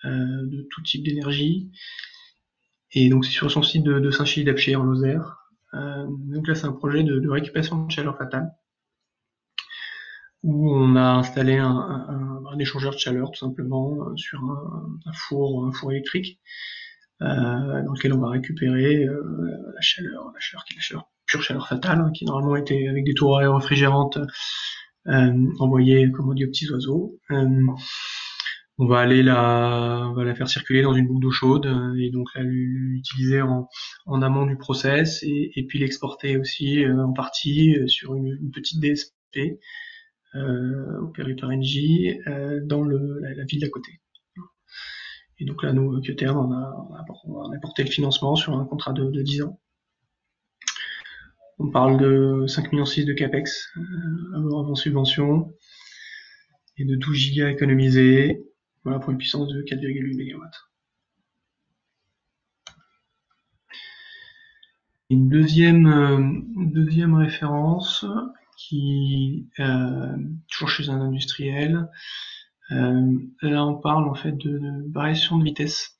de tout type d'énergie, et donc c'est sur son site de Saint-Chilly-d'Apcher en Lozère. Donc là, c'est un projet de récupération de chaleur fatale, où on a installé un échangeur de chaleur tout simplement sur un four électrique dans lequel on va récupérer la chaleur qui est la chaleur pure chaleur fatale, hein, qui normalement était avec des tours réfrigérantes envoyées, comme on dit, aux petits oiseaux. On va la faire circuler dans une boucle d'eau chaude et donc l'utiliser en amont du process et puis l'exporter aussi en partie sur une petite DSP opérée par Engie dans la ville d'à côté. Et donc là, nous, Qterm, on a apporté le financement sur un contrat de 10 ans. On parle de 5,6 millions de CAPEX avant subvention et de 12 gigas économisés, voilà, pour une puissance de 4,8 MW. Une deuxième référence qui toujours chez un industriel. Là, on parle en fait de variation de vitesse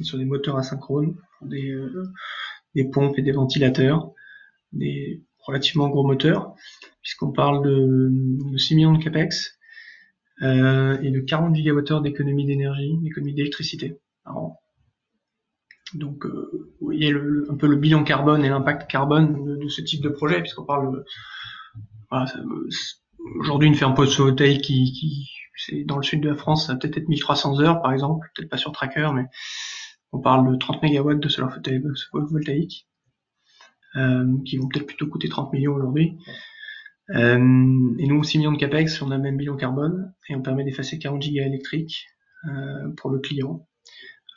sur des moteurs asynchrones, des pompes et des ventilateurs, des relativement gros moteurs, puisqu'on parle de 6 millions de CAPEX et de 40 gigawattheures d'économie d'énergie, d'économie d'électricité par an. Donc, vous voyez un peu le bilan carbone et l'impact carbone de ce type de projet, puisqu'on parle aujourd'hui une ferme photovoltaïque qui c'est dans le sud de la France, ça va peut-être être 1300 heures par exemple, peut-être pas sur Tracker, mais on parle de 30 mégawatts de solaire photovoltaïque qui vont peut-être plutôt coûter 30 millions aujourd'hui. Et nous, 6 millions de CAPEX, on a le même bilan carbone et on permet d'effacer 40 gigas électriques pour le client.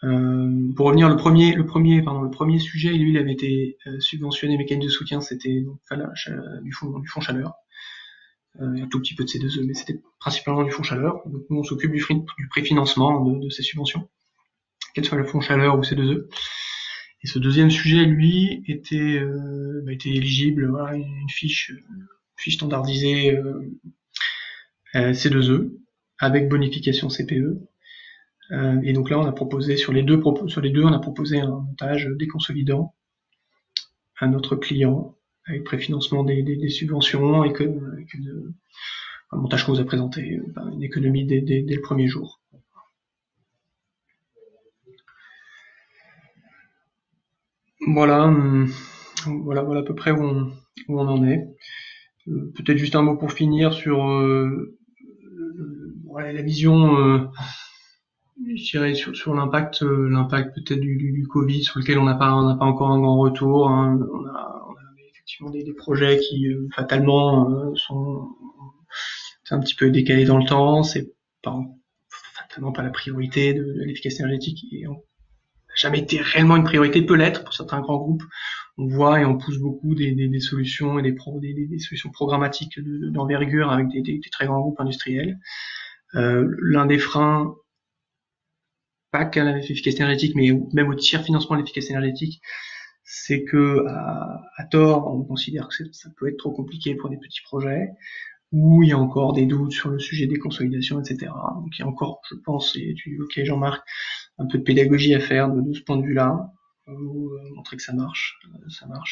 Pour revenir le premier sujet, lui, il avait été subventionné, mécanisme de soutien, c'était du fonds chaleur. Un tout petit peu de C2E, mais c'était principalement du fonds chaleur. Donc nous, on s'occupe du préfinancement de ces subventions, qu'elles soient le fonds chaleur ou C2E. Et ce deuxième sujet, lui, était éligible, voilà, une fiche standardisée C2E avec bonification CPE. Et donc là, on a proposé sur les deux, on a proposé un montage déconsolidant à notre client avec préfinancement des subventions et un montage qu'on vous a présenté, une économie dès le premier jour. Voilà à peu près où on en est. Peut-être juste un mot pour finir sur la vision, je dirais sur l'impact peut-être du Covid, sur lequel on n'a pas encore un grand retour. Hein. On a effectivement des projets qui fatalement sont un petit peu décalés dans le temps. C'est fatalement pas la priorité de l'efficacité énergétique. Et n'a jamais été réellement une priorité, peut l'être pour certains grands groupes. On voit et on pousse beaucoup des solutions et des solutions programmatiques d'envergure avec des très grands groupes industriels. L'un des freins, pas qu'à l'efficacité énergétique, mais même au tiers financement de l'efficacité énergétique, c'est que à tort, on considère que ça peut être trop compliqué pour des petits projets, où il y a encore des doutes sur le sujet des consolidations, etc. Donc il y a encore, je pense, et tu évoquais Jean-Marc, un peu de pédagogie à faire de ce point de vue-là, montrer que ça marche,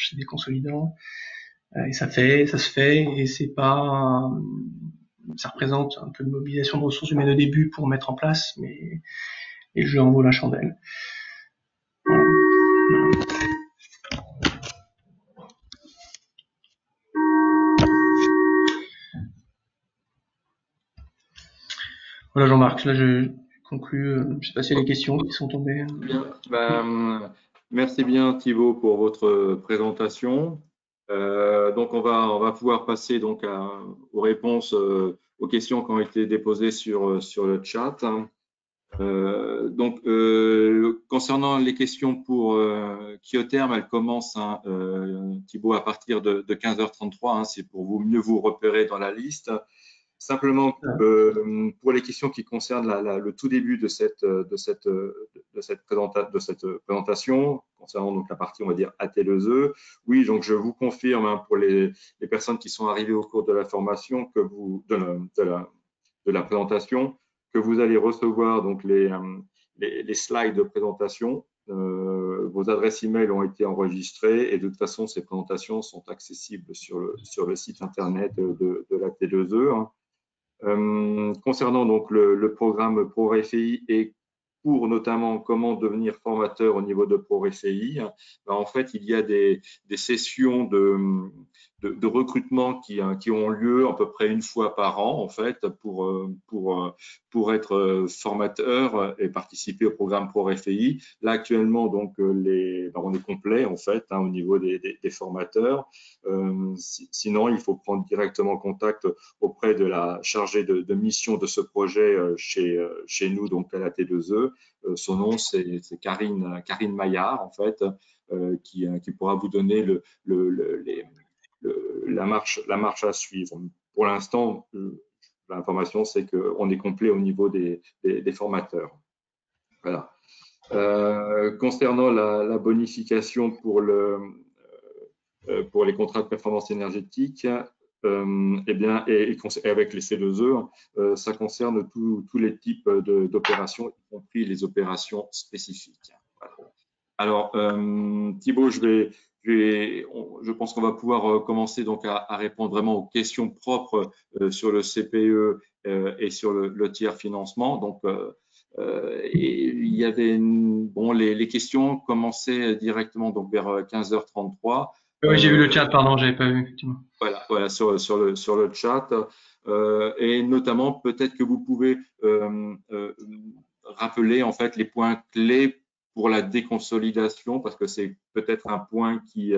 c'est des consolidants, et ça se fait, et c'est pas, ça représente un peu de mobilisation de ressources humaines au début pour mettre en place, mais le jeu en vaut la chandelle. Voilà Jean-Marc, là je conclue. Je ne sais pas s'il y a des questions qui sont tombées. Bien. Merci bien Thibaut pour votre présentation. Donc on va pouvoir passer donc aux réponses aux questions qui ont été déposées sur le chat. Concernant les questions pour Qterm, elles commencent, Thibaut, à partir de 15h33. C'est pour mieux vous repérer dans la liste. Simplement, pour les questions qui concernent le tout début de cette présentation, concernant donc la partie, on va dire, ATLE, oui, donc je vous confirme pour les personnes qui sont arrivées au cours de la formation, de la présentation, que vous allez recevoir donc les slides de présentation vos adresses email ont été enregistrées et de toute façon, ces présentations sont accessibles sur le site internet de la T2E. Concernant donc le programme ProRFI et pour notamment comment devenir formateur au niveau de ProRFI, en fait, il y a des sessions de recrutement qui ont lieu à peu près une fois par an, en fait, pour être formateur et participer au programme ProRFI. Là, actuellement, donc, on est complet, en fait, au niveau des formateurs. Sinon, il faut prendre directement contact auprès de la chargée de mission de ce projet chez nous, donc à la T2E. Son nom, c'est Karine Maillard, en fait, qui pourra vous donner la marche à suivre. Pour l'instant, l'information, c'est qu'on est complet au niveau des formateurs. Voilà. Concernant la bonification pour les contrats de performance énergétique, eh bien, et avec les C2E, ça concerne tous les types d'opérations, y compris les opérations spécifiques. Voilà. Alors, Thibaut, je pense qu'on va pouvoir commencer donc à répondre vraiment aux questions propres sur le CPE et sur le tiers financement. Donc, et il y avait les questions commençaient directement donc vers 15h33. Oui, j'ai vu le chat, pardon, j'avais pas vu, effectivement. Voilà sur le chat. Et notamment, peut-être que vous pouvez rappeler en fait les points clés pour la déconsolidation, parce que c'est peut-être un point qui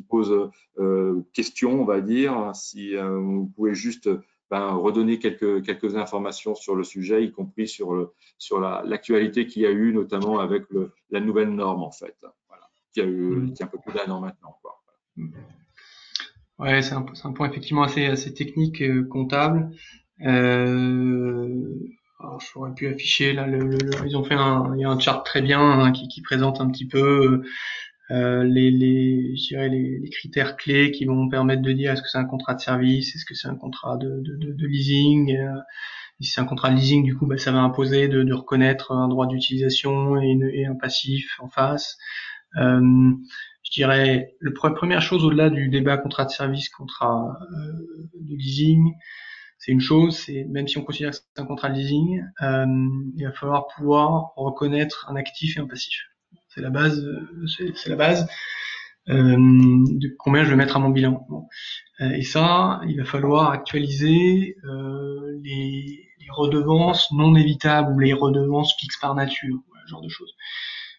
pose question, on va dire. Si vous pouvez juste redonner quelques informations sur le sujet, y compris sur l'actualité qu'il y a eu, notamment avec la nouvelle norme, en fait, voilà, qui a un peu plus d'un an maintenant, quoi. Ouais, c'est un point effectivement assez technique, comptable. Alors j'aurais pu afficher là ils ont fait il y a un chart très bien qui présente un petit peu je dirais les critères clés qui vont permettre de dire est-ce que c'est un contrat de service, est-ce que c'est un contrat de leasing. Si c'est un contrat de leasing, du coup, ça va imposer de reconnaître un droit d'utilisation et un passif en face. Je dirais, première chose au-delà du débat contrat de service, contrat de leasing, c'est une chose, c'est même si on considère que c'est un contrat de leasing, il va falloir pouvoir reconnaître un actif et un passif. C'est la base, c'est la base de combien je vais mettre à mon bilan. Bon. Et ça, il va falloir actualiser les redevances non évitables ou les redevances fixes par nature, ce genre de choses.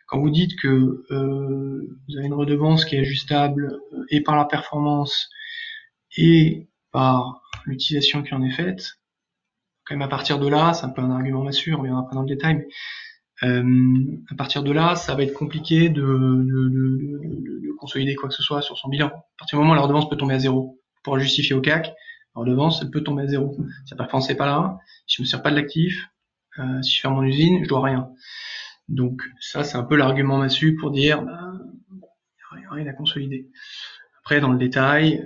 Quand vous dites que vous avez une redevance qui est ajustable et par la performance et par l'utilisation qui en est faite, quand même à partir de là, c'est un peu un argument massue, on reviendra pas dans le détail, mais à partir de là, ça va être compliqué de consolider quoi que ce soit sur son bilan. À partir du moment où la redevance peut tomber à zéro, pour justifier au CAC, la redevance, elle peut tomber à zéro. Si la performance n'est pas là, si je me sers pas de l'actif, si je ferme mon usine, je dois rien. Donc ça, c'est un peu l'argument massue pour dire, il n'y a rien à consolider. Après, dans le détail,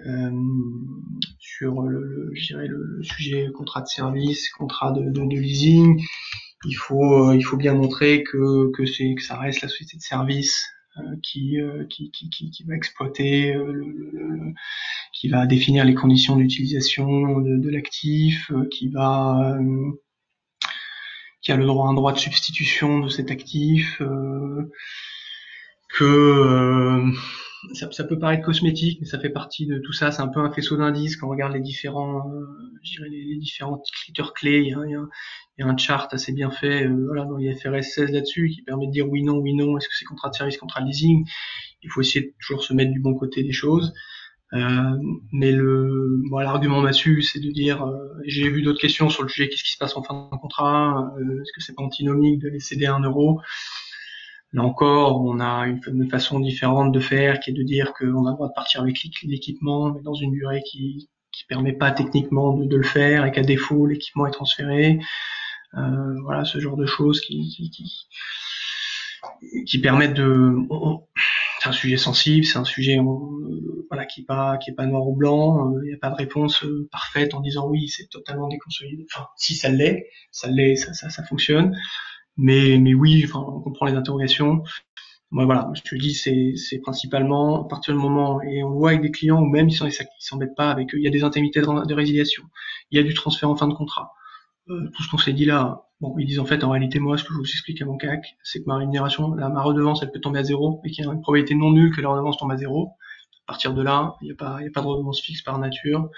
sur je dirais le sujet contrat de service, contrat de leasing, il faut bien montrer que ça reste la société de service qui va exploiter, qui va définir les conditions d'utilisation de l'actif, qui a un droit de substitution de cet actif, ça peut paraître cosmétique, mais ça fait partie de tout ça. C'est un peu un faisceau d'indices quand on regarde les différents critères clés. Il y a un chart assez bien fait, dans l'IFRS 16 là-dessus, qui permet de dire oui, non, est-ce que c'est contrat de service, contrat de leasing. Il faut essayer de toujours se mettre du bon côté des choses. Mais l'argument massue, c'est de dire, j'ai vu d'autres questions sur le sujet, qu'est-ce qui se passe en fin de contrat, est-ce que c'est pas antinomique de les céder à 1 euro? Là encore, on a une façon différente de faire, qui est de dire qu'on a le droit de partir avec l'équipement, mais dans une durée qui permet pas techniquement de le faire, et qu'à défaut, l'équipement est transféré. Voilà, ce genre de choses qui permettent c'est un sujet sensible, c'est un sujet qui est pas noir ou blanc. Il n'y a pas de réponse parfaite en disant oui, c'est totalement déconsolidé. Enfin, si ça l'est, ça fonctionne. Mais oui, on comprend les interrogations. moi, voilà, je te dis, c'est principalement à partir du moment, et on le voit avec des clients, ou même ils s'embêtent pas avec eux, il y a des indemnités de résiliation, il y a du transfert en fin de contrat. Tout ce qu'on s'est dit là, bon, ils disent en fait, en réalité, moi, ce que je vous explique à mon CAC, c'est que ma rémunération, ma redevance, elle peut tomber à zéro, et qu'il y a une probabilité non nulle que la redevance tombe à zéro. À partir de là, il n'y a pas de redevance fixe par nature,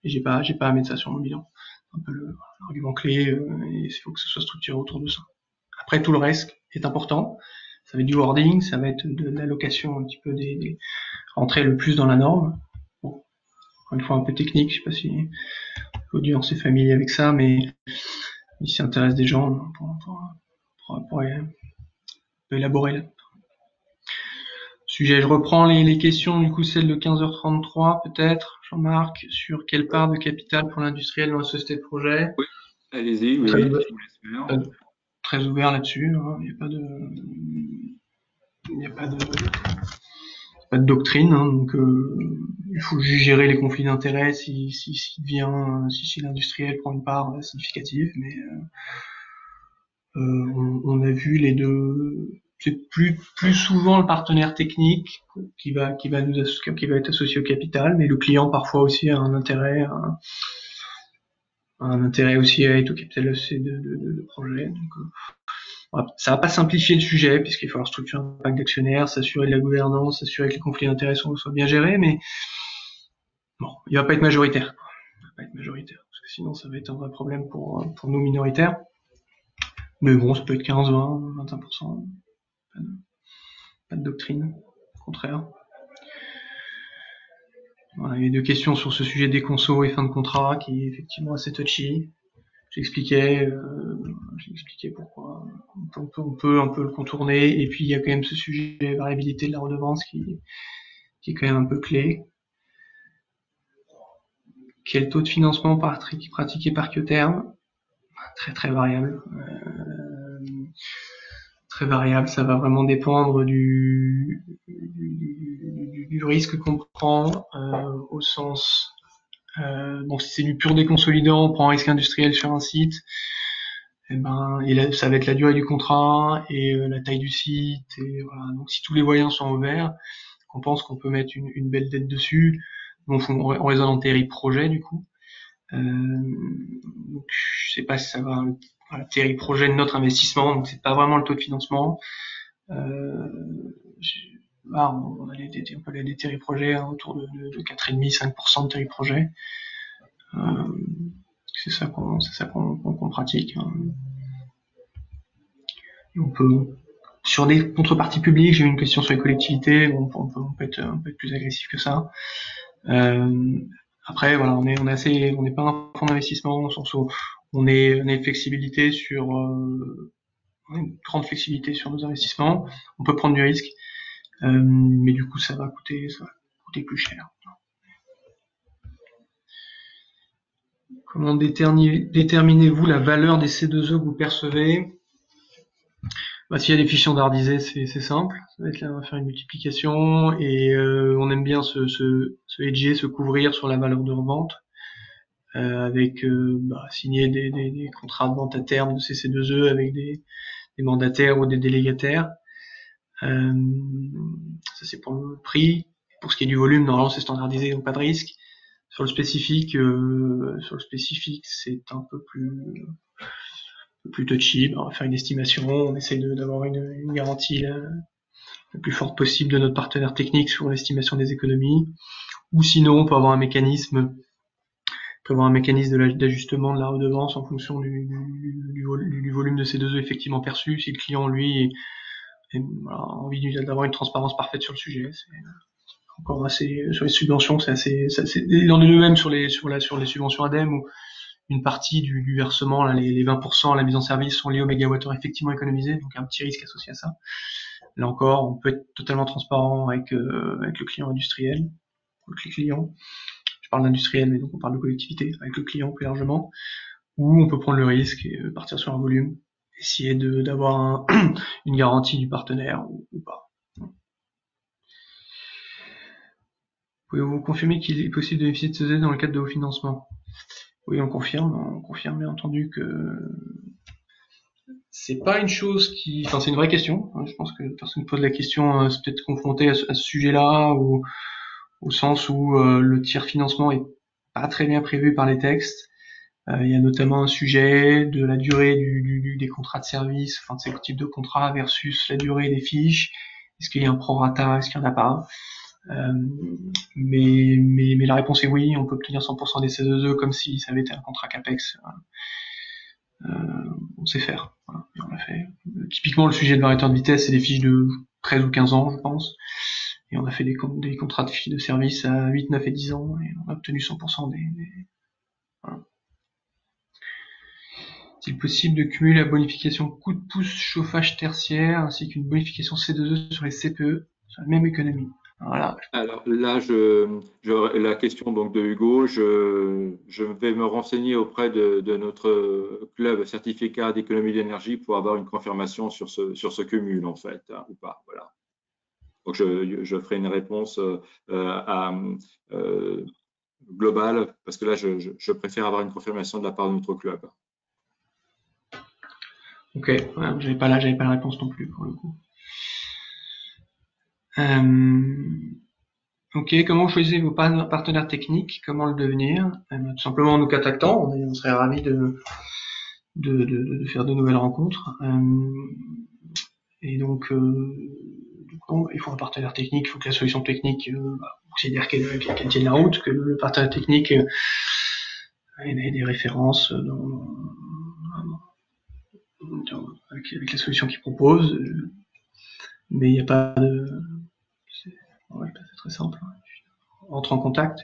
et j'ai pas à mettre ça sur mon bilan. Un peu l'argument clé, et il faut que ce soit structuré autour de ça. Après, tout le reste est important. Ça va être du wording, ça va être de l'allocation un petit peu rentrer le plus dans la norme. Bon, encore une fois un peu technique, je sais pas si l'audience est familier avec ça, mais il s'y intéresse des gens pour élaborer là. Sujet, je reprends les questions, du coup celle de 15h33 peut-être, Jean-Marc, sur quelle part de capital pour l'industriel dans la société de projet. Oui, allez-y, oui, très, je vous laisse faire. Très ouvert là-dessus, hein. Il n'y a pas de doctrine, hein, donc il faut juste gérer les conflits d'intérêts si l'industriel prend une part significative, mais on a vu les deux. C'est plus souvent le partenaire technique qui va être associé au capital, mais le client parfois aussi a un intérêt aussi à être au capital de projet. Donc, ça va pas simplifier le sujet puisqu'il va falloir structurer un pacte d'actionnaires, s'assurer de la gouvernance, s'assurer que les conflits d'intérêts soient bien gérés, mais bon, il va pas être majoritaire. Il va pas être majoritaire parce que sinon ça va être un vrai problème pour nous minoritaires. Mais bon, ça peut être 15, 20, 25%. Pas de doctrine, au contraire. Voilà, il y a 2 questions sur ce sujet des consos et fin de contrat qui est effectivement assez touchy. J'expliquais pourquoi on peut un peu le contourner, et puis il y a quand même ce sujet de variabilité de la redevance qui est quand même un peu clé. Quel taux de financement pratiqué par Queterm? Très variable. Très variable, ça va vraiment dépendre du risque qu'on prend au sens donc si c'est du pur déconsolidant, on prend un risque industriel sur un site, et là, ça va être la durée du contrat et la taille du site, et voilà. Donc si tous les voyants sont ouverts, on pense qu'on peut mettre une belle dette dessus. Donc on raisonne en TRI projet du coup. Donc je sais pas si ça va TRI projet de notre investissement, donc c'est pas vraiment le taux de financement. On a des TRI projets autour de 4,5-5% de TRI projet. C'est ça qu'on pratique. On peut, sur des contreparties publiques, j'ai eu une question sur les collectivités, on peut être plus agressif que ça. Après, voilà, on n'est pas un fonds d'investissement, au sens où on a une flexibilité une grande flexibilité sur nos investissements. On peut prendre du risque, mais du coup, ça va coûter plus cher. Comment déterminez-vous la valeur des C2E que vous percevez? S'il y a des fichiers standardisés, c'est simple. Ça va être là, on va faire une multiplication, et on aime bien se hedger, se couvrir sur la valeur de revente, avec signer des contrats de vente à terme de ces C2E avec des mandataires ou des délégataires. Ça c'est pour le prix. Pour ce qui est du volume, normalement c'est standardisé, donc pas de risque. Sur le spécifique, c'est un peu plus touchy. On va faire une estimation, on essaie d'avoir une garantie la plus forte possible de notre partenaire technique sur l'estimation des économies. Ou sinon, on peut avoir un mécanisme d'ajustement de la redevance en fonction du volume de C2E effectivement perçu. Si le client, lui, a envie d'avoir une transparence parfaite sur le sujet, c'est encore assez. Sur les subventions, c'est assez. Il en est de même sur les subventions ADEME, où une partie du versement, là, les 20% à la mise en service sont liés au mégawattheure effectivement économisé, donc un petit risque associé à ça. Là encore, on peut être totalement transparent avec le client industriel, avec les clients. Je parle d'industriel, mais donc on parle de collectivité, avec le client plus largement, ou on peut prendre le risque et partir sur un volume, essayer d'avoir une garantie du partenaire ou pas. Pouvez-vous confirmer qu'il est possible de bénéficier de ces aides dans le cadre de vos financements? Oui, on confirme bien entendu que c'est pas une chose c'est une vraie question. je pense que la personne qui pose la question c'est peut-être confrontée à ce sujet-là, ou au sens où le tiers financement est pas très bien prévu par les textes. Il y a notamment un sujet de la durée des contrats de service, enfin de ces types de contrats versus la durée des fiches. Est-ce qu'il y a un prorata, est-ce qu'il n'y en a pas? Mais la réponse est oui, on peut obtenir 100% des C2E comme si ça avait été un contrat CAPEX. On sait faire. Voilà, et on l'a fait. Typiquement, le sujet de variateur de vitesse, c'est des fiches de 13 ou 15 ans, je pense. Et on a fait des contrats de service à 8, 9 et 10 ans, et on a obtenu 100% voilà. Est-il possible de cumuler la bonification coup de pouce chauffage tertiaire ainsi qu'une bonification C2E sur les CPE sur la même économie? Voilà. Alors là, la question donc de Hugo, je vais me renseigner auprès de notre club certificat d'économie d'énergie pour avoir une confirmation sur ce cumul, en fait, hein, ou pas. Voilà. Donc, je ferai une réponse globale, parce que là, je préfère avoir une confirmation de la part de notre club. Ok, ouais, j'avais pas la réponse non plus, pour le coup. Ok, comment choisir vos partenaires techniques? Comment le devenir? Tout simplement en nous contactant, on serait ravis de faire de nouvelles rencontres. Et donc, il faut un partenaire technique, il faut que la solution technique considère qu'elle tienne la route, que le partenaire technique ait des références avec la solution qu'il propose. Mais il n'y a pas de... c'est très simple. On entre en contact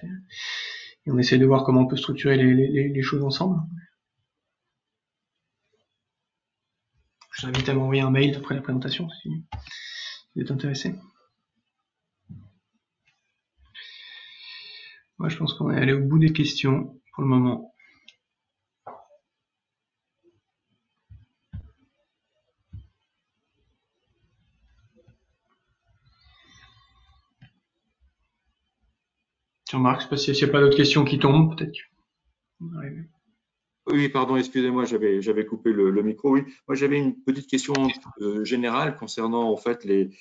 et on essaie de voir comment on peut structurer les choses ensemble. Je t'invite à m'envoyer un mail après la présentation si vous êtes intéressé. Moi, je pense qu'on est allé au bout des questions pour le moment. Jean-Marc, je sais pas s'il n'y a pas d'autres questions qui tombent, peut-être. Oui, pardon, excusez-moi, j'avais coupé le micro. Oui, moi j'avais une petite question générale concernant en fait les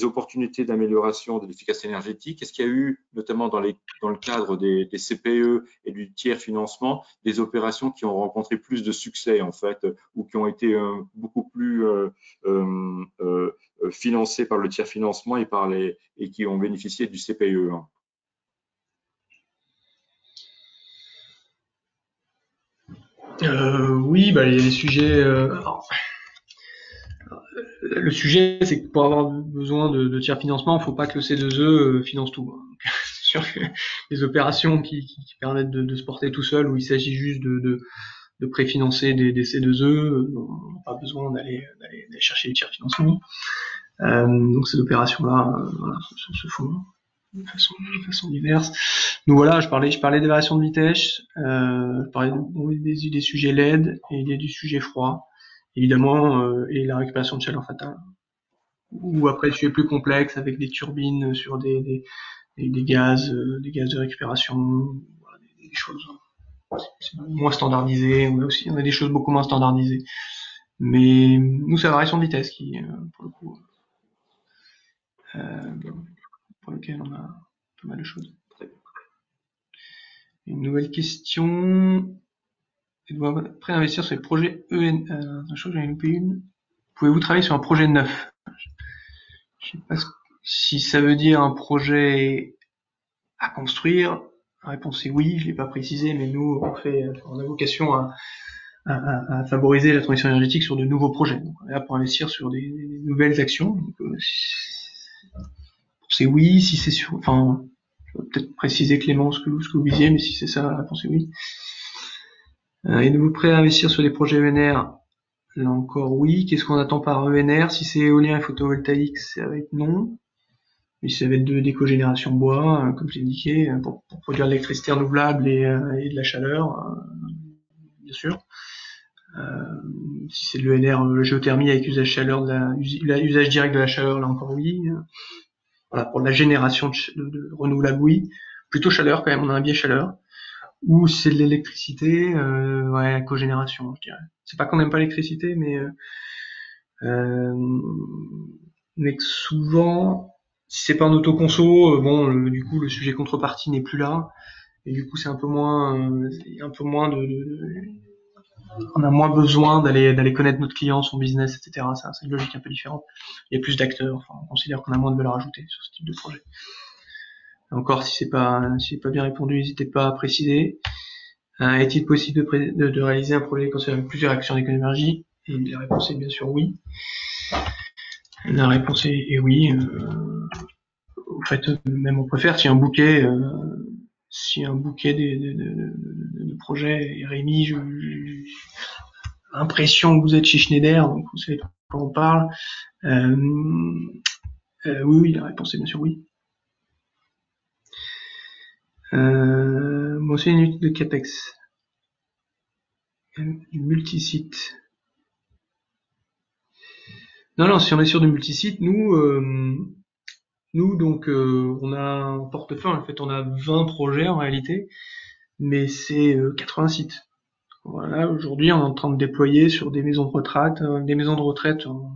opportunités d'amélioration de l'efficacité énergétique. Est-ce qu'il y a eu, notamment dans le cadre des CPE et du tiers financement, des opérations qui ont rencontré plus de succès en fait, ou qui ont été beaucoup plus financées par le tiers financement et qui ont bénéficié du CPE, hein? Oui, il y a des sujets. Le sujet, c'est que pour avoir besoin de tiers financement, il ne faut pas que le C2E finance tout. C'est sûr que les opérations qui permettent de se porter tout seul, où il s'agit juste de préfinancer des C2E, on n'a pas besoin d'aller chercher du tiers financement. Donc ces opérations-là se font de façon diverse. Donc voilà, je parlais des variations de vitesse, je parlais des sujets LED, et il y a du sujet froid, évidemment, et la récupération de chaleur fatale. Ou après des sujets plus complexes avec des turbines sur des gaz de récupération, voilà, des choses moins standardisées. On a des choses beaucoup moins standardisées. Mais nous, c'est la variation de vitesse qui, pour le coup, pour lequel on a pas mal de choses. Une nouvelle question. Après investir sur les projets EN. Je j'en ai loupé une. Pouvez-vous travailler sur un projet neuf? Je sais pas si ça veut dire un projet à construire. La réponse est oui, je l'ai pas précisé, mais nous, on a vocation à favoriser la transition énergétique sur de nouveaux projets. Donc, on est là pour investir sur des nouvelles actions. Donc, c'est oui, si c'est sur, enfin, je vais peut-être préciser Clément ce que vous visiez, mais si c'est ça, la réponse est oui. Êtes-vous prêt à investir sur des projets ENR? Là encore oui. Qu'est-ce qu'on attend par ENR? Si c'est éolien et photovoltaïque, ça va être non. Mais ça va être de l'écogénération bois, comme je l'ai indiqué, pour produire de l'électricité renouvelable et de la chaleur, bien sûr. Si c'est de l'ENR, géothermie avec usage chaleur, usage direct de la chaleur, là encore oui. Voilà, pour la génération de renouvelable, oui. Plutôt chaleur quand même, on a un biais chaleur. Ou si c'est de l'électricité, ouais, cogénération, je dirais. C'est pas qu'on n'aime pas l'électricité, mais Mais que souvent, si c'est pas un autoconso, du coup, le sujet contrepartie n'est plus là. Et du coup, c'est un peu moins on a moins besoin d'aller connaître notre client, son business, etc. C'est une logique un peu différente. Il y a plus d'acteurs. Enfin, on considère qu'on a moins de valeur ajoutée sur ce type de projet. Encore, si c'est pas bien répondu, n'hésitez pas à préciser. Est-il possible de réaliser un projet concernant plusieurs actions d'économie? Et la réponse est bien sûr oui. La réponse est oui. En fait, même on préfère si un bouquet de projets est remis, j'ai l'impression que vous êtes chez Schneider, donc vous savez de quoi on parle. Oui, la réponse est bien sûr oui. Bon, c'est une unité de CAPEX. Du multisite. Non, si on est sur du multisite, nous donc on a un portefeuille, en fait on a 20 projets en réalité, mais c'est 80 sites. Voilà, aujourd'hui on est en train de déployer sur des maisons de retraite au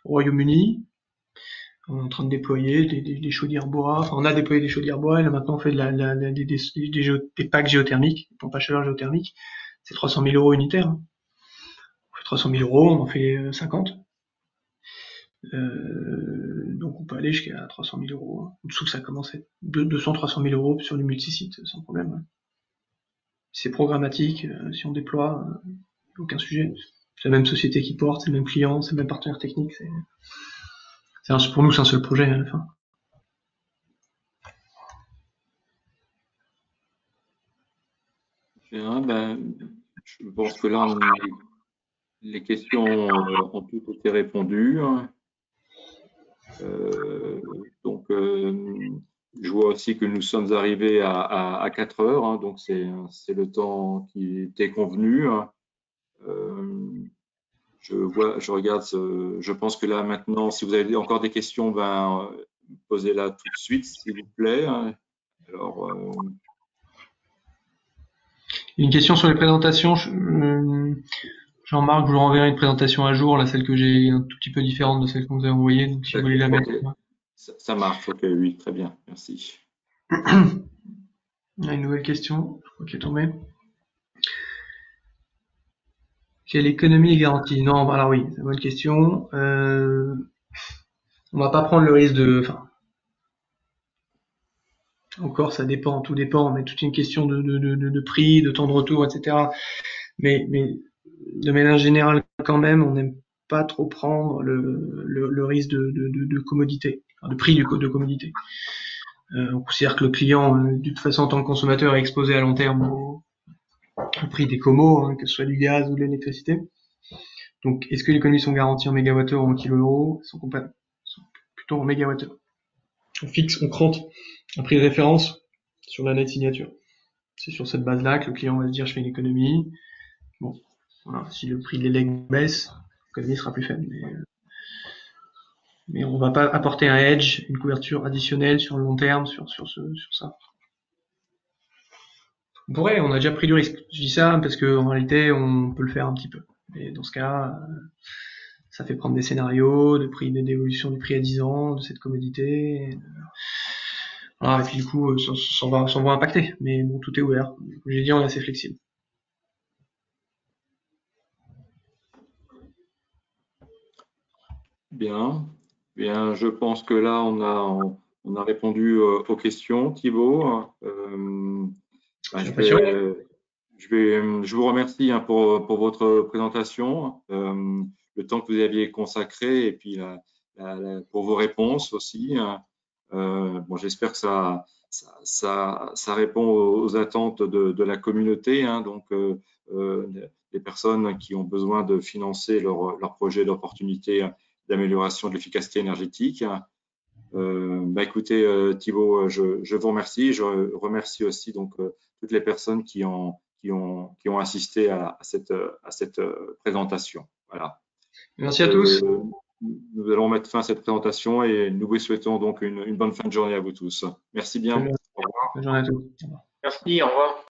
Royaume-Uni. On est en train de déployer des chaudières bois. Enfin, on a déployé des chaudières bois et là maintenant on fait des packs géothermiques, des pompes à chaleur géothermiques. C'est 300 000 euros unitaire. On fait 300 000 euros, on en fait 50. Donc on peut aller jusqu'à 300 000 euros. En dessous, ça commence à être 200-300 000 euros sur du multisite, sans problème. C'est programmatique, si on déploie, aucun sujet. C'est la même société qui porte, c'est le même client, c'est le même partenaire technique. Pour nous, c'est un seul projet à la fin. Bien, je pense que là, les questions ont toutes été répondues. Donc, je vois aussi que nous sommes arrivés à 4 heures, hein, donc c'est le temps qui était convenu. Je regarde, je pense que là maintenant, si vous avez encore des questions, posez-la tout de suite, s'il vous plaît. Alors, Une question sur les présentations. Jean-Marc, je vous renverrai une présentation à jour, là, celle que j'ai un tout petit peu différente de celle que vous avez envoyée, donc si vous voulez la mettre. Ça marche, ok, oui, très bien, merci. Il y a une nouvelle question, je crois qu'elle est tombée. Quelle économie est garantie? Non, alors oui, c'est une bonne question. On va pas prendre le risque encore, ça dépend, tout dépend, mais toute une question de prix, de temps de retour, etc. Mais de manière générale, quand même, on n'aime pas trop prendre le risque de commodité, de prix de commodité. On considère que le client, de toute façon, en tant que consommateur, est exposé à long terme au prix des commos, hein, que ce soit du gaz ou de l'électricité. Donc, est-ce que les économies sont garanties en mégawattheure ou en kilo-euros? Sont plutôt en mégawattheure. On fixe, on crante un prix de référence sur l'année de signature. C'est sur cette base-là que le client va se dire je fais une économie. Bon, voilà, si le prix de l'élec baisse, l'économie sera plus faible. Mais on va pas apporter un hedge, une couverture additionnelle sur le long terme sur ça. On pourrait, on a déjà pris du risque. Je dis ça parce que en réalité, on peut le faire un petit peu. Et dans ce cas, ça fait prendre des scénarios de prix, d'évolution du prix à 10 ans, de cette commodité. Voilà, et puis du coup, ça va impacter. Mais bon, tout est ouvert. Comme j'ai dit, on est assez flexible. Bien, je pense que là, on a répondu aux questions, Thibaut. Je vous remercie hein, pour votre présentation, le temps que vous aviez consacré et puis pour vos réponses aussi. Bon, j'espère que ça répond aux attentes de la communauté, hein, donc des personnes qui ont besoin de financer leur projet d'opportunité d'amélioration de l'efficacité énergétique. Écoutez, Thibaut, je vous remercie. Je remercie aussi donc toutes les personnes qui ont assisté à cette présentation. Voilà. Merci à tous. Nous allons mettre fin à cette présentation et nous vous souhaitons donc une bonne fin de journée à vous tous. Merci bien. Bonne journée à tous. Merci, au revoir.